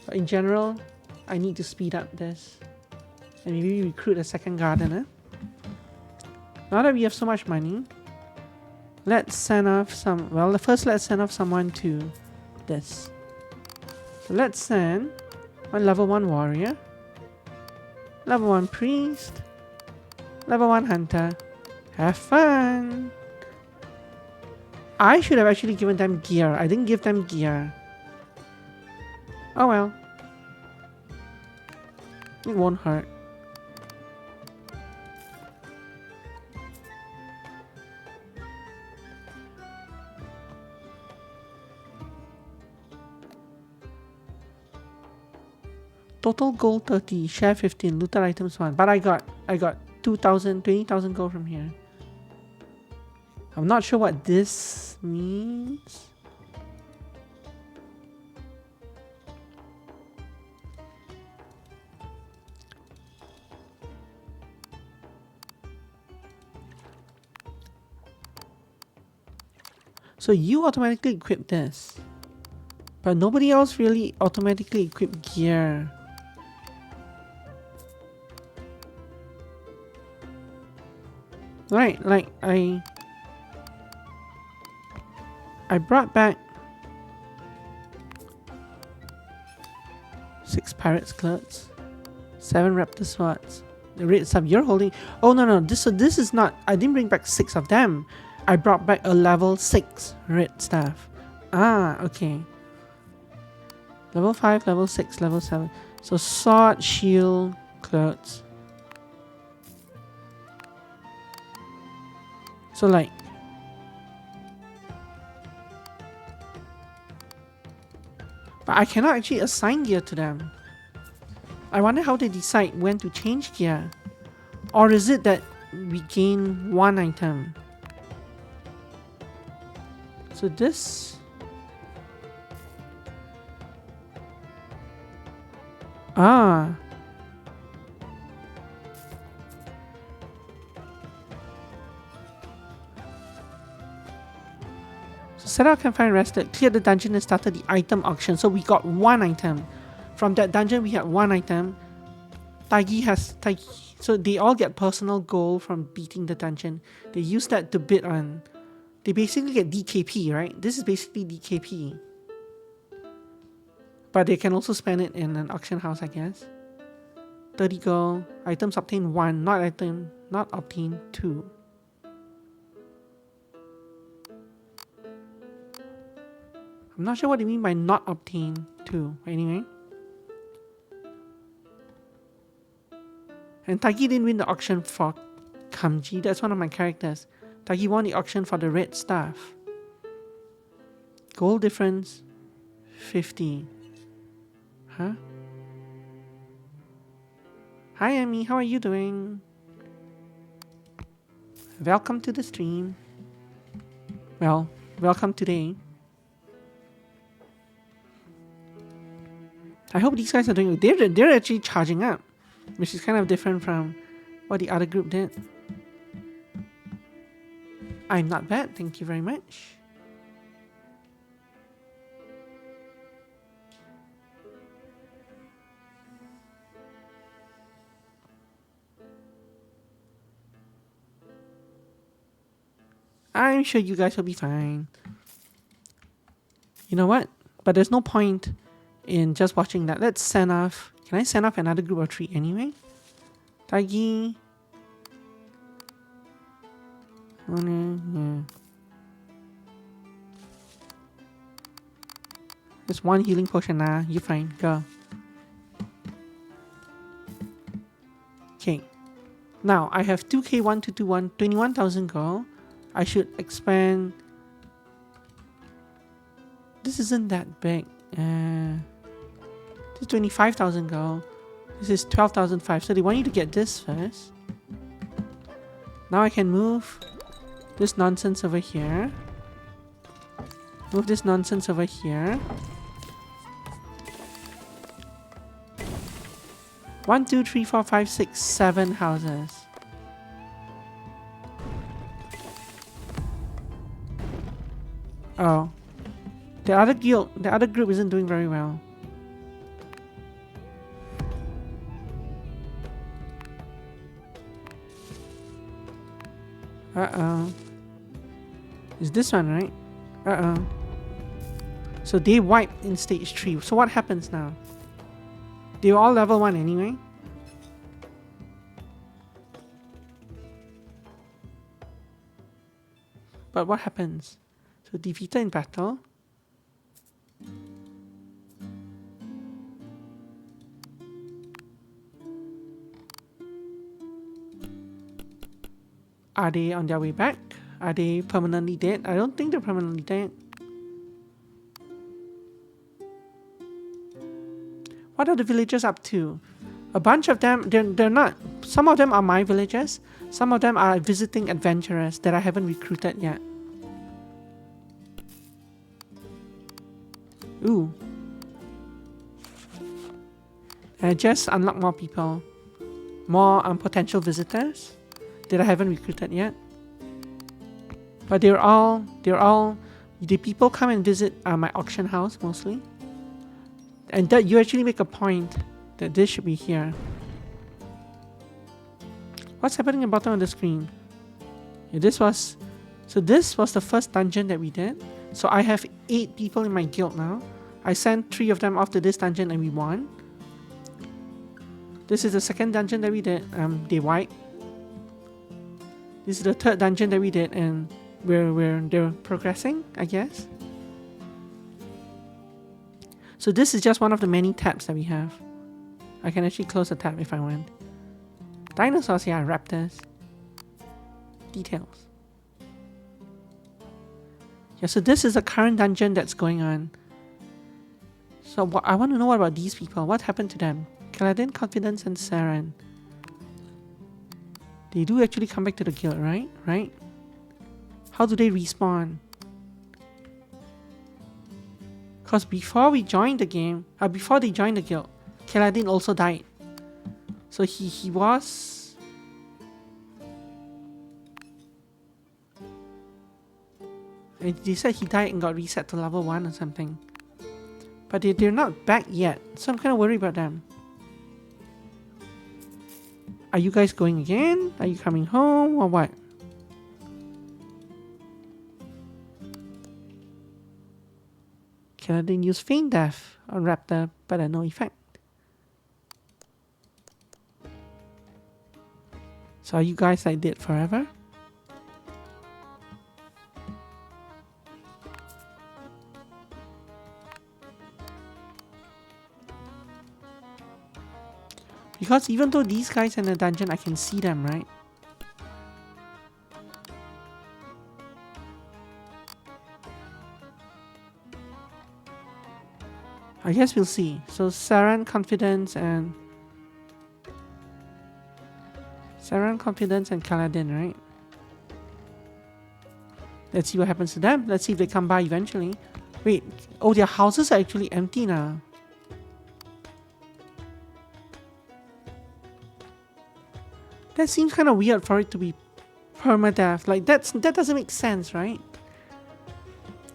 But in general, I need to speed up this. And maybe recruit a second gardener. Now that we have so much money, let's send off some... Well, first let's send off someone to this. So let's send one level 1 warrior, level 1 priest, level 1 hunter. Have fun! I should have actually given them gear. I didn't give them gear. Oh well. It won't hurt. Total gold 30, share 15, looted items 1. But I got 20,000, 20,000 gold from here. I'm not sure what this means. So you automatically equip this. But nobody else really automatically equip gear. Right, like I brought back 6 pirate skirts, 7 raptor swords. The red sub you're holding. Oh no, this is not. I didn't bring back 6 of them. I brought back a level 6 red staff. Ah, okay. Level 5, level 6, level 7. So sword, shield, clothes. So like, but I cannot actually assign gear to them. I wonder how they decide when to change gear. Or is it that we gain 1 item? So this... Ah. So set out campfire rested, cleared the dungeon and started the item auction. So we got 1 item. From that dungeon we had 1 item. So they all get personal gold from beating the dungeon. They use that to bid on. They basically get DKP, right? This is basically DKP. But they can also spend it in an auction house, I guess. 30 gold. Items obtained 1, not obtained 2. I'm not sure what they mean by not obtained 2. Anyway. And Tagi didn't win the auction for Kamji. That's one of my characters. Tagi won the auction for the red staff. Gold difference 50. Huh? Hi Amy, how are you doing? Welcome to the stream. Well, welcome today. I hope these guys are doing... They're actually charging up, which is kind of different from what the other group did. I'm not bad, thank you very much. I'm sure you guys will be fine. You know what? But there's no point in just watching that. Let's send off... Can I send off another group of 3 anyway? Tagi. Yeah. Just 1 healing potion now. You're fine. Go. Okay. Now, I have 2k1221, 21,000 gold. I should expand... This isn't that big. This is 25,000 gold. This is 12,005. So they want you to get this first. Now I can move this nonsense over here. Move this nonsense over here. 1, 2, 3, 4, 5, 6, 7 houses. Oh. The other group isn't doing very well. Uh-oh. Is this one, right? Uh-oh. So they wiped in stage 3. So what happens now? They were all level 1 anyway. But what happens? So defeated in battle. Are they on their way back? Are they permanently dead? I don't think they're permanently dead. What are the villagers up to? A bunch of them, they're not. Some of them are my villagers. Some of them are visiting adventurers that I haven't recruited yet. Ooh. I just unlocked more people. More potential visitors that I haven't recruited yet. But the people come and visit my auction house mostly. And that you actually make a point that this should be here. What's happening at the bottom of the screen? Yeah, this was the first dungeon that we did. So I have 8 people in my guild now. I sent 3 of them off to this dungeon and we won. This is the second dungeon that we did. They wiped. This is the third dungeon that we did, and they're progressing, I guess. So this is just one of the many tabs that we have. I can actually close the tab if I want. Dinosaurs, yeah, raptors. Details. Yeah, so this is the current dungeon that's going on. So I want to know what about these people. What happened to them? Kaladin, Confidence, and Saren. They do actually come back to the guild, right? Right? How do they respawn? Because before we joined the game, before they joined the guild, Kaladin also died. So he was... They said he died and got reset to level 1 or something. But they're not back yet, so I'm kind of worried about them. Are you guys going again? Are you coming home or what? Kaladin used Feign Death on Raptor, but had no effect. So are you guys like dead forever? Because even though these guys are in the dungeon, I can see them, right? I guess we'll see. So Saren, Confidence, and Kaladin, right? Let's see what happens to them. Let's see if they come by eventually. Wait, oh, their houses are actually empty now. That seems kind of weird for it to be permadeath. Like that doesn't make sense, right?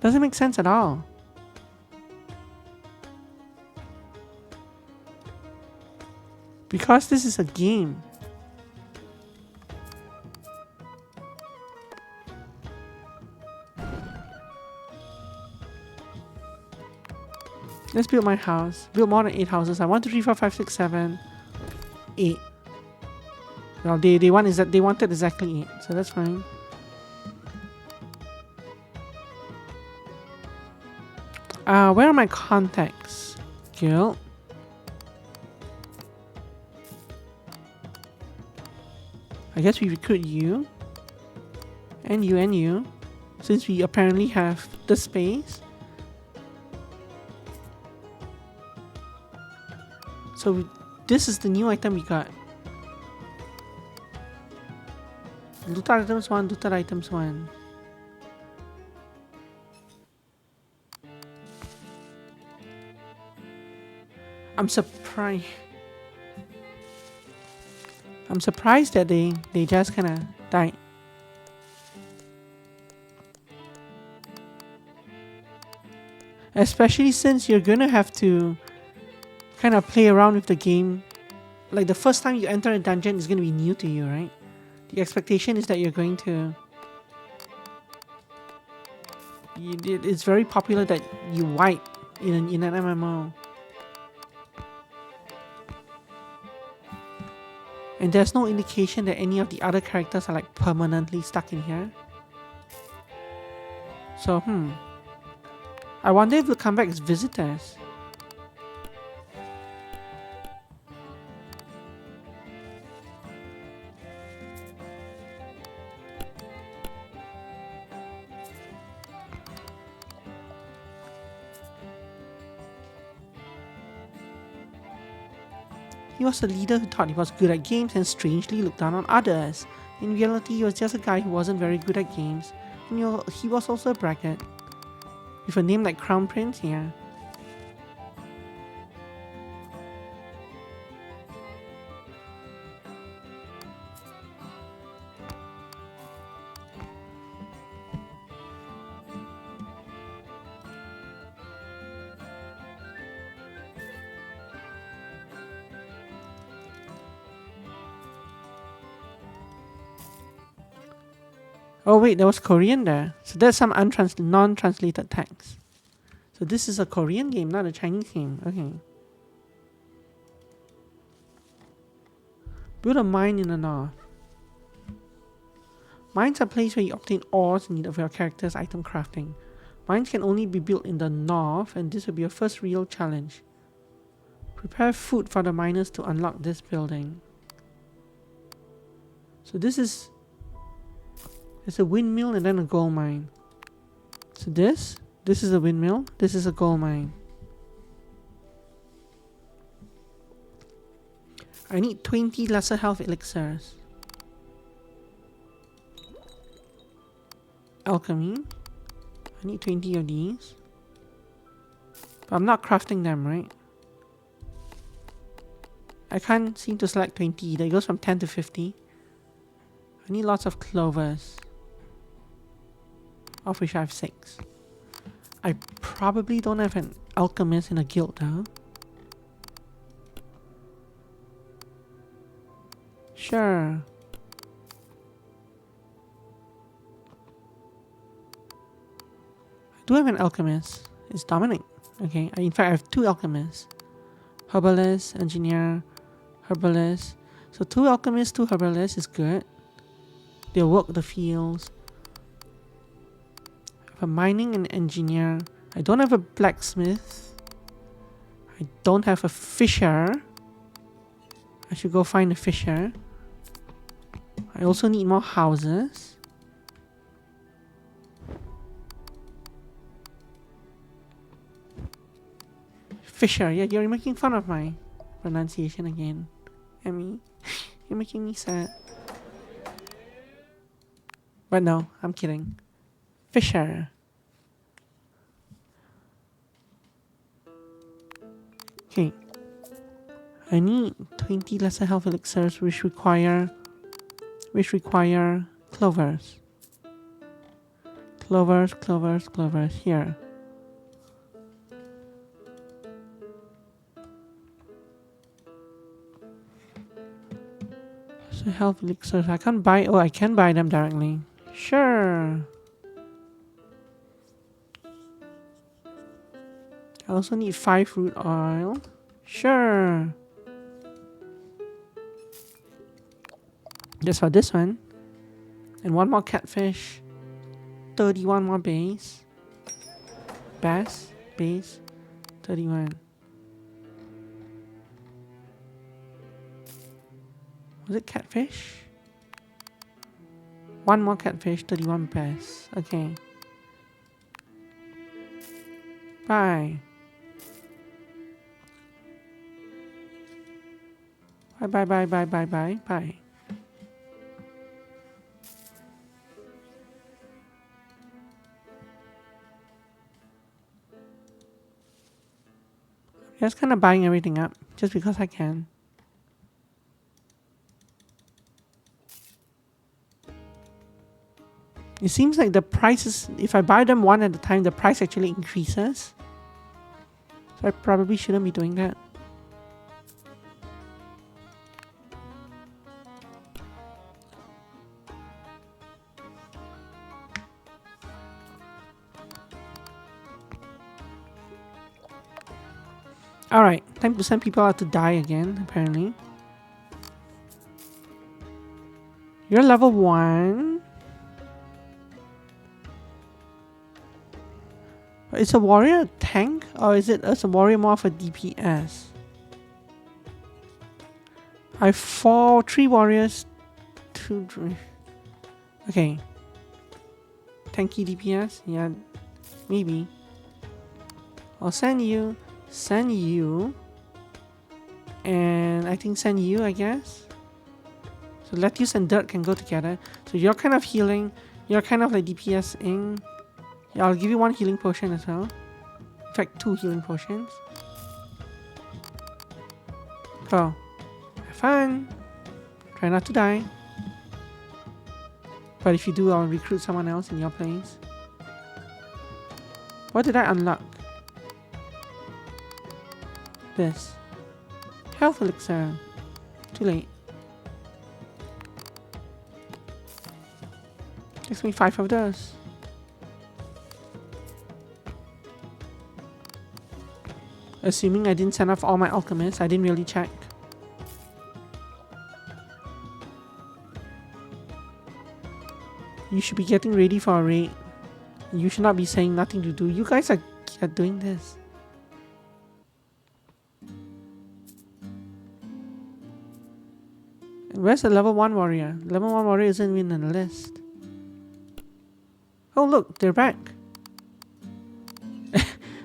Doesn't make sense at all. Because this is a game. Let's build my house. Build more than 8 houses. I 1, 2, 3, 4, 5, 6, 7, 8. Well, they wanted exactly 8, so that's fine. Where are my contacts? Guild. I guess we recruit you. And you. Since we apparently have the space. So this is the new item we got. Looted items 1, looted items 1. I'm surprised. I'm surprised that they just kind of died. Especially since you're gonna have to kind of play around with the game. Like the first time you enter a dungeon is gonna be new to you, right? The expectation is that you're going to... It's very popular that you wipe in an MMO. And there's no indication that any of the other characters are like permanently stuck in here. So, I wonder if they'll come back as visitors. He was a leader who thought he was good at games and strangely looked down on others. In reality, he was just a guy who wasn't very good at games. And he was also a braggart. With a name like Crown Prince, yeah. Oh wait, there was Korean there. So there's some non-translated text. So this is a Korean game, not a Chinese game. Okay. Build a mine in the north. Mines are places where you obtain ores needed for your character's item crafting. Mines can only be built in the north, and this will be your first real challenge. Prepare food for the miners to unlock this building. So this is... There's a windmill and then a gold mine. So this is a windmill, this is a gold mine. I need 20 lesser health elixirs. Alchemy. I need 20 of these. But I'm not crafting them, right? I can't seem to select 20 either. It goes from 10 to 50. I need lots of clovers. Of which I have 6. I probably don't have an alchemist in a guild though. Sure. I do have an alchemist. It's Dominic. Okay, in fact I have 2 alchemists. Herbalist, engineer, herbalist. So 2 alchemists, 2 herbalists is good. They'll work the fields. A mining and engineer. I don't have a blacksmith. I don't have a fisher. I should go find a fisher. I also need more houses. Fisher, yeah, you're making fun of my pronunciation again. Emmy, you're making me sad. But no, I'm kidding. Fisher. Okay. I need 20 lesser health elixirs which require clovers. Clovers here. So health elixirs. I can't buy. Oh, I can buy them directly. Sure. I also need 5 root oil. Sure. Just for this one. And 1 more catfish. 31 more base. Bass. Base. 31. Was it catfish? 1 more catfish. 31 bass. Okay. Bye. Bye, bye, bye, bye, bye, bye, bye. Just kind of buying everything up just because I can. It seems like the prices, if I buy them one at a time, the price actually increases. So I probably shouldn't be doing that. Alright, time to send people out to die again, apparently. You're level 1. Is a warrior a tank? Or is it as a warrior more of a DPS? I have 3 warriors, 2... Okay. Tanky DPS? Yeah, maybe. I'll send you, and I think send you, I guess. So lettuce and dirt can go together. So you're kind of healing, you're kind of like DPSing. Yeah, I'll give you 1 healing potion as well. In fact, 2 healing potions. Go. Have fun. Try not to die. But if you do, I'll recruit someone else in your place. What did I unlock? This. Health elixir. Too late. Takes me 5 of those. Assuming I didn't send off all my alchemists, I didn't really check. You should be getting ready for a raid. You should not be saying nothing to do. You guys are doing this. Where's the level 1 warrior? Level 1 warrior isn't even on the list. Oh look, they're back.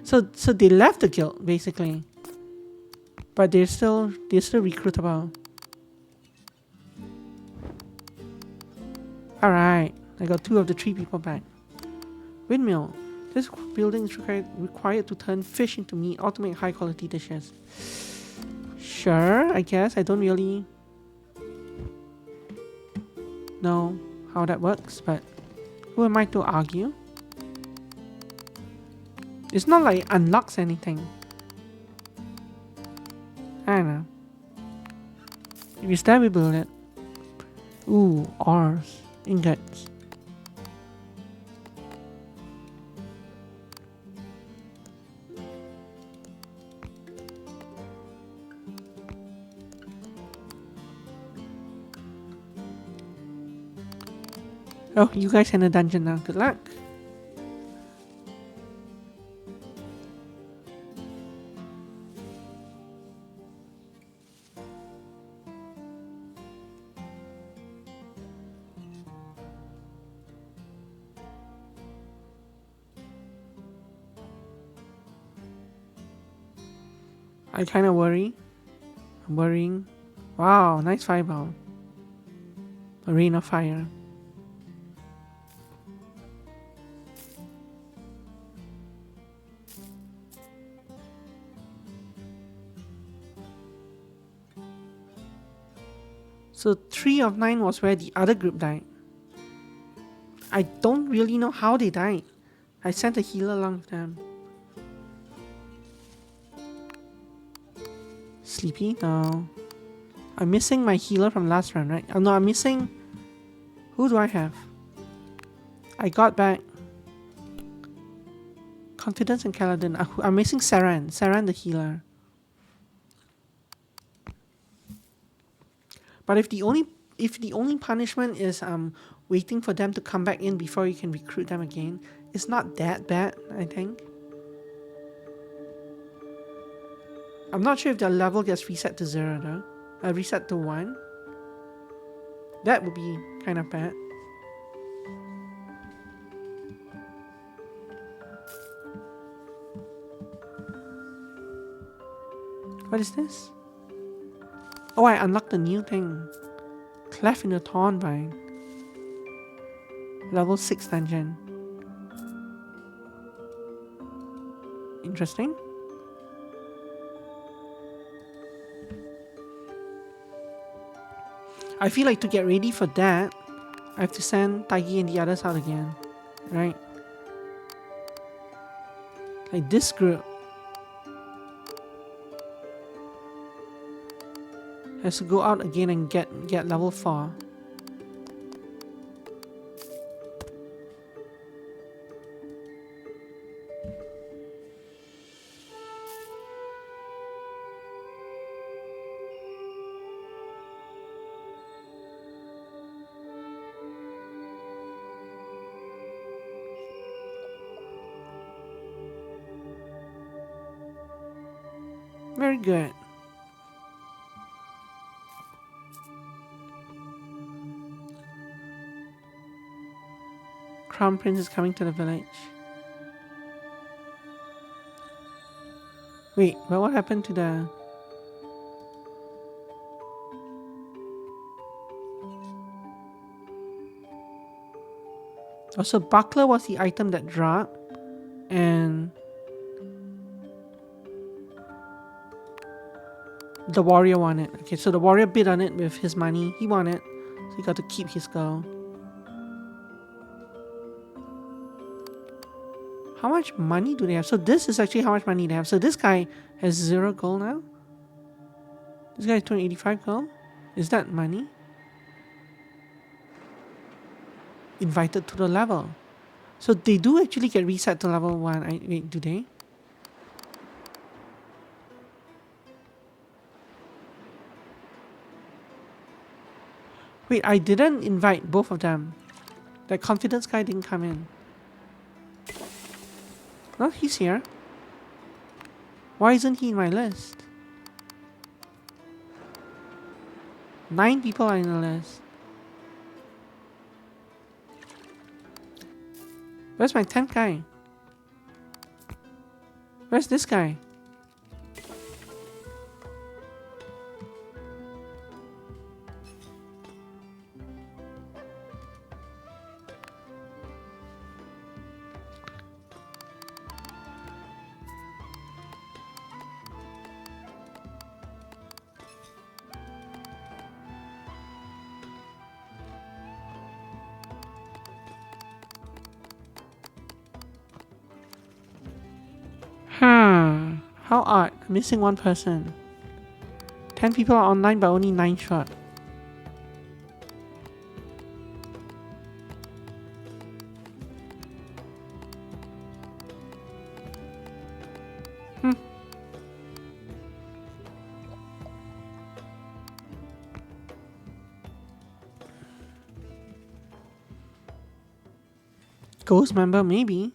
So they left the guild basically. But they're still recruitable. Alright, I got 2 of the 3 people back. Windmill. This building is required to turn fish into meat or to make high quality dishes. Sure, I guess. I don't really know how that works, but who am I to argue? It's not like it unlocks anything. I don't know. If it's there, we build it. Ooh, ores. Ingots. Oh, you guys in the dungeon now. Good luck. I kind of worry. I'm worrying. Wow, nice fireball. A rain of fire. So 3 of 9 was where the other group died. I don't really know how they died. I sent a healer along with them. Sleepy? No. I'm missing my healer from last round, right? Oh, no, I'm missing... Who do I have? I got back... Confidence and Kaladin. I'm missing Saran. Saran the healer. But if the only punishment is waiting for them to come back in before you can recruit them again, it's not that bad, I think. I'm not sure if their level gets reset to 0 though. Reset to 1. That would be kind of bad. What is this? Oh, I unlocked a new thing. Cleft in the Thorn Vine. Level 6 dungeon. Interesting. I feel like to get ready for that, I have to send Taigi and the others out again. Right? Like this group has to go out again and get level 4. Very good. Crown Prince is coming to the village. Wait, but what happened to the... Oh, so Buckler was the item that dropped, and the warrior won it. Okay, so the warrior bid on it with his money. He won it, so he got to keep his gold. How much money do they have? So this is actually how much money they have. So this guy has 0 gold now. This guy has 285 gold. Is that money? Invited to the level. So they do actually get reset to level 1. Wait, do they? Wait, I didn't invite both of them. That confidence guy didn't come in. Well, he's here. Why isn't he in my list? 9 people are in the list. Where's my 10th guy? Where's this guy? How odd. I'm missing 1 person. 10 people are online but only 9 short. Ghost member, maybe.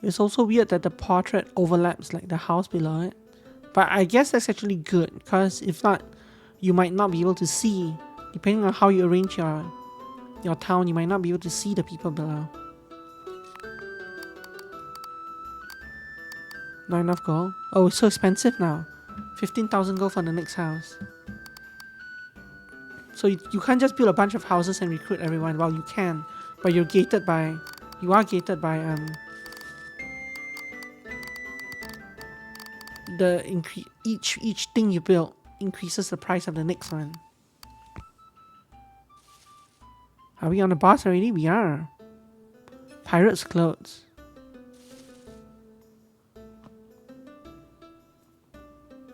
It's also weird that the portrait overlaps like the house below it. But I guess that's actually good, because if not, you might not be able to see. Depending on how you arrange your town, you might not be able to see the people below. Not enough gold? Oh, it's so expensive now. 15,000 gold for the next house. So you can't just build a bunch of houses and recruit everyone. Well, you can, but you're gated by... You are gated by each thing you build increases the price of the next one. Are we on the boss already? We are. Pirate's clothes.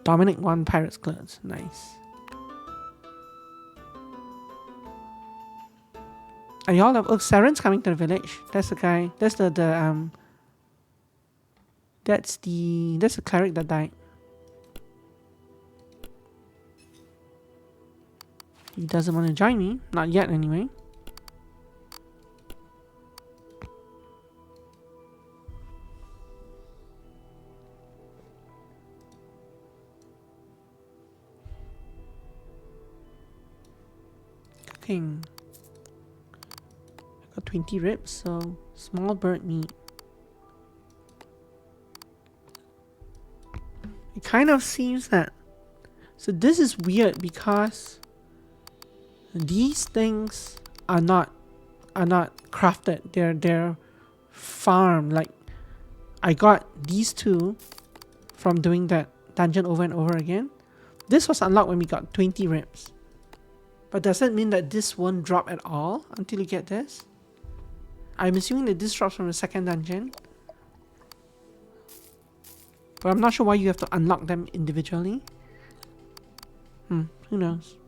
Dominic won pirate's clothes. Nice. Are y'all up? Oh, Saren's coming to the village. That's the guy. That's the that's the cleric that died. He doesn't want to join me. Not yet, anyway. Cooking. I got 20 ribs, so small bird meat. It kind of seems that... So this is weird because these things are not crafted. They're farmed. Like, I got these two from doing that dungeon over and over again. This was unlocked when we got 20 ribs. But does that mean that this won't drop at all until you get this? I'm assuming that this drops from the second dungeon. But I'm not sure why you have to unlock them individually. Who knows?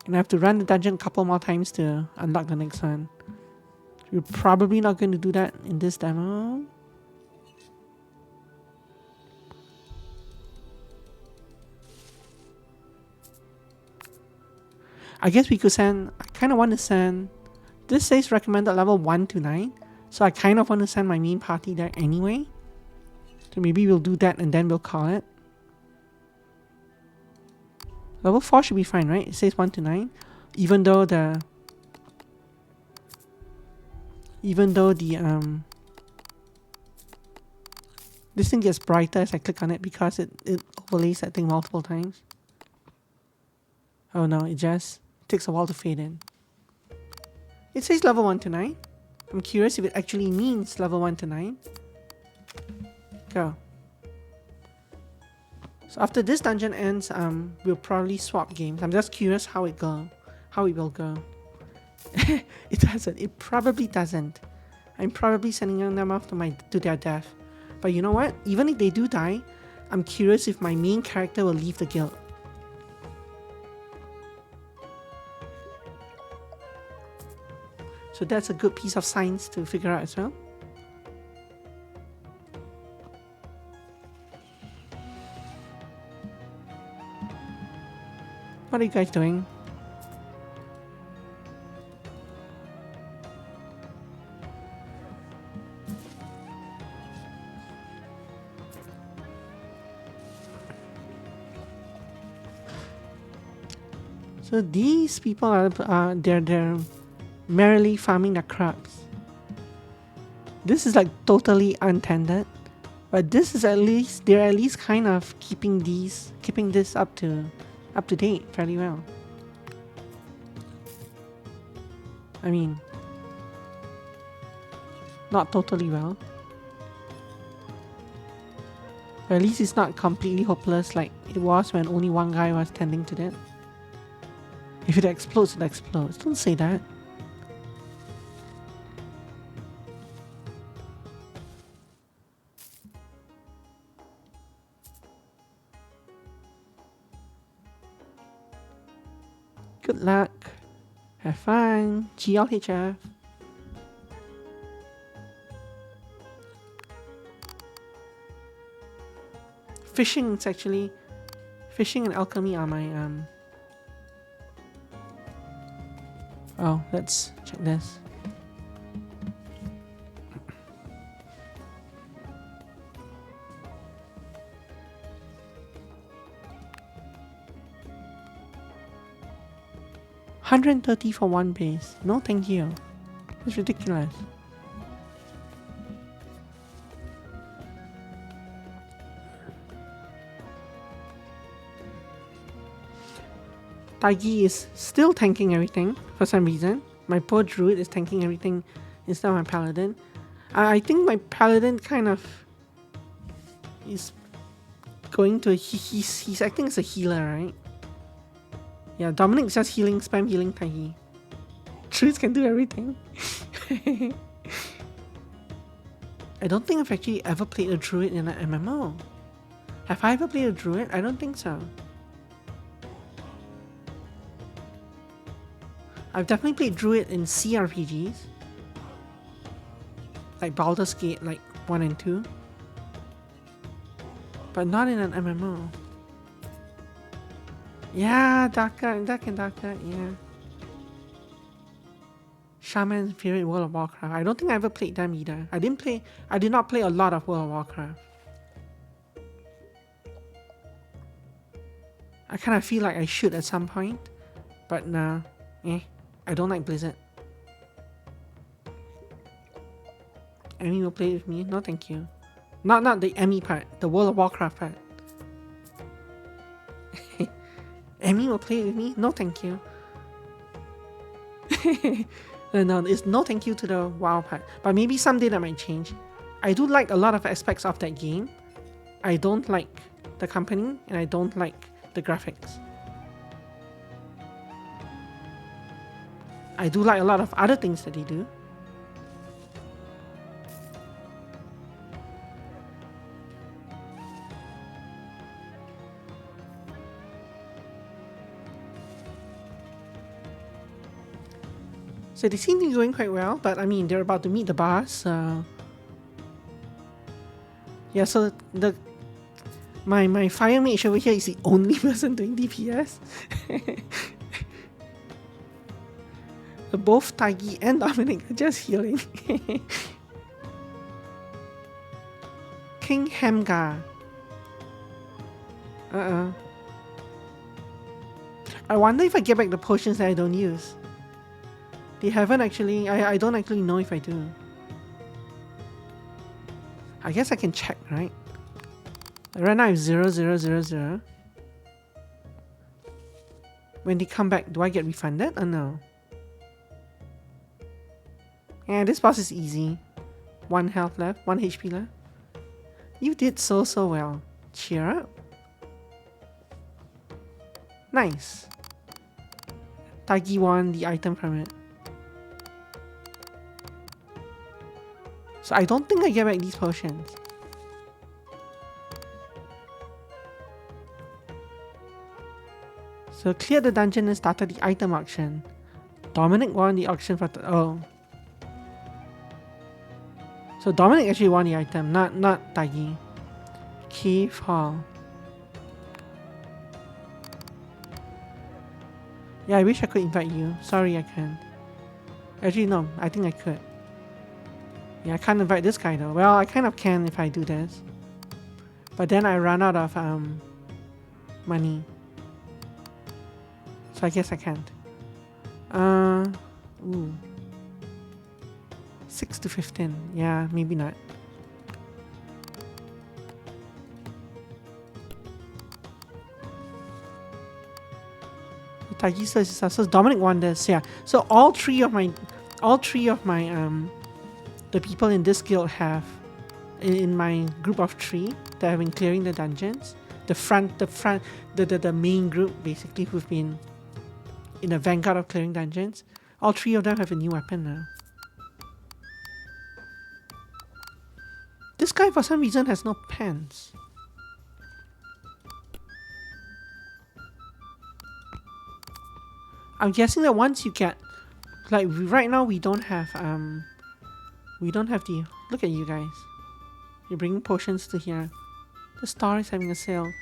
And I have to run the dungeon a couple more times to unlock the next one. We're probably not going to do that in this demo. I guess we could send... I kind of want to send... This says recommended level 1 to 9. So I kind of want to send my main party there anyway. So maybe we'll do that and then we'll call it. Level 4 should be fine, right? It says 1 to 9. Even though the this thing gets brighter as I click on it because it overlays that thing multiple times. Oh no, it just takes a while to fade in. It says level 1 to 9. I'm curious if it actually means level 1 to 9. Go. So after this dungeon ends, we'll probably swap games. I'm just curious how it will go. It doesn't. It probably doesn't. I'm probably sending them off to their death. But you know what? Even if they do die, I'm curious if my main character will leave the guild. So that's a good piece of science to figure out as well. What are you guys doing? So these people are they're merrily farming their crops. This is like totally untended, but this is they're at least kind of keeping this up to date fairly well. I mean, not totally well, but at least it's not completely hopeless like it was when only one guy was tending to it. If it explodes, it explodes. Don't say that. Good luck. Have fun. GLHF. Fishing and alchemy are my Oh, let's check this. $130 for one base. No, thank you. That's ridiculous. Taigi is still tanking everything for some reason. My poor druid is tanking everything instead of my paladin. I think my paladin kind of is going to... He's acting as a healer, right? Yeah, Dominic's just spam healing Taigi. Druids can do everything. I don't think I've actually ever played a druid in an MMO. Have I ever played a druid? I don't think so. I've definitely played druid in CRPGs. Like Baldur's Gate, like 1 and 2. But not in an MMO. Yeah, Dark and Darker, yeah. Shaman's favorite World of Warcraft. I don't think I ever played them either. I did not play a lot of World of Warcraft. I kind of feel like I should at some point. But nah, I don't like Blizzard. Emmy will play with me? No, thank you. Not the Emmy part, the World of Warcraft part. Emmy will play with me? No, thank you. No, it's no thank you to the WoW part. But maybe someday that might change. I do like a lot of aspects of that game. I don't like the company and I don't like the graphics. I do like a lot of other things that they do. So they seem to be going quite well, but I mean, they're about to meet the boss. Yeah, so my fire mage over here is the only person doing DPS. Both Taigi and Dominic are just healing. King Hamgar. I wonder if I get back the potions that I don't use. They haven't actually... I don't actually know if I do. I guess I can check, right? Right now I have 0, 0, 0, 0. When they come back, do I get refunded or no? Yeah, this boss is easy. 1 health left, 1 HP left. You did so well. Cheer up. Nice. Tagi won the item from it. So I don't think I get back these potions. So cleared the dungeon and started the item auction. Dominic won the auction for... oh. So Dominic actually won the item, not Tagi. Cave Hall. Yeah, I wish I could invite you. Sorry, I can't. Actually, no. I think I could. Yeah, I can't invite this guy though. Well, I kind of can if I do this. But then I run out of money. So I guess I can't. Ooh. 6 to 15. Yeah, maybe not. Tagi says so Dominic won this, yeah. So all three of my the people in this guild have in my group of 3 that have been clearing the dungeons. The main group basically who've been in the vanguard of clearing dungeons. All 3 of them have a new weapon now. This guy for some reason has no pants. I'm guessing that once you get, like right now we don't have the, look at you guys. You're bringing potions to here. The store is having a sale.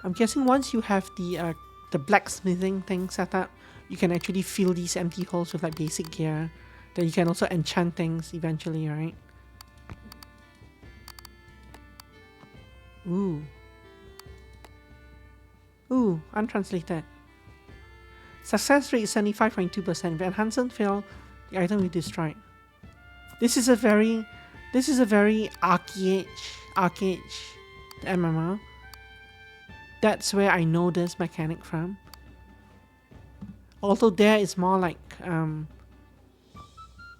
I'm guessing once you have the blacksmithing thing set up, you can actually fill these empty holes with like basic gear. Then you can also enchant things eventually, right? Ooh. Ooh, untranslated. Success rate is 75.2%. If enhancement fail, the item will be destroyed. This is a very arcade MMO. That's where I know this mechanic from. Although there is more like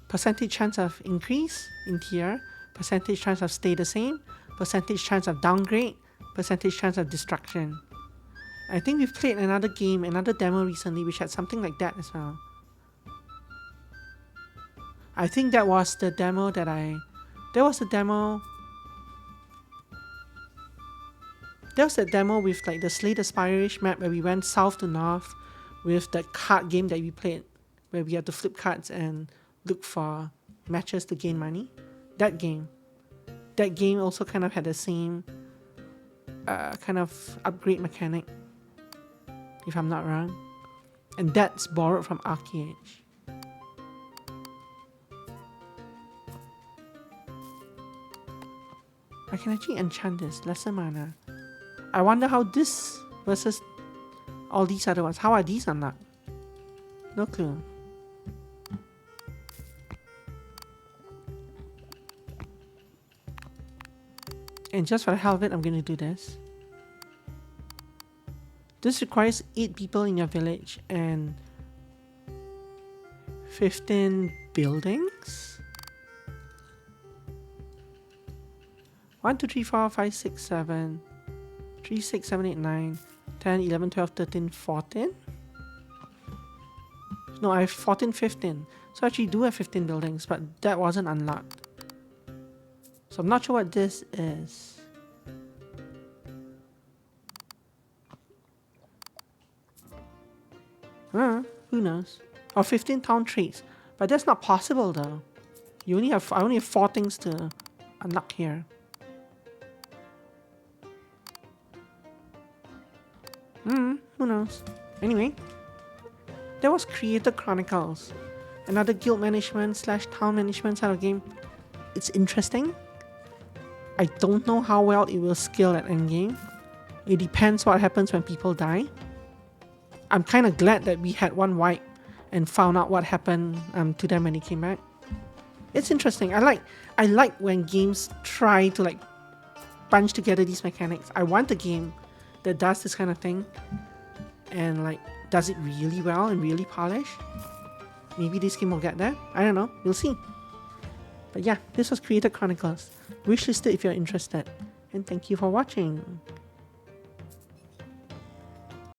percentage chance of increase in tier, percentage chance of stay the same, percentage chance of downgrade, percentage chance of destruction. I think we've played another game, another demo recently which had something like that as well. I think that was the demo that There was the demo with like the Slay the Spire-ish map where we went south to north with the card game that we played where we had to flip cards and look for matches to gain money. That game also kind of had the same kind of upgrade mechanic, if I'm not wrong. And that's borrowed from Arcade. I can actually enchant this, lesser mana. I wonder how this versus all these other ones, how are these unlocked? No clue. And just for the hell of it, I'm going to do this. This requires 8 people in your village and 15 buildings. 1, 2, 3, 4, 5, 6, 7, 3, 6, 7, 8, 9, 10, 11, 12, 13, 14. No, I have 14, 15. So I actually do have 15 buildings, but that wasn't unlocked. So I'm not sure what this is. Who knows? Or 15 town traits. But that's not possible though. I only have 4 things to unlock here. Who knows? Anyway, that was Chronicles. Another guild management / town management sort of game. It's interesting. I don't know how well it will scale at endgame. It depends what happens when people die. I'm kind of glad that we had one wipe and found out what happened to them when they came back. It's interesting. I like when games try to like bunch together these mechanics. I want a game that does this kind of thing and like does it really well and really polish. Maybe this game will get there. I don't know. We'll see. But yeah, this was Chronicles. Wishlist it if you're interested. And thank you for watching.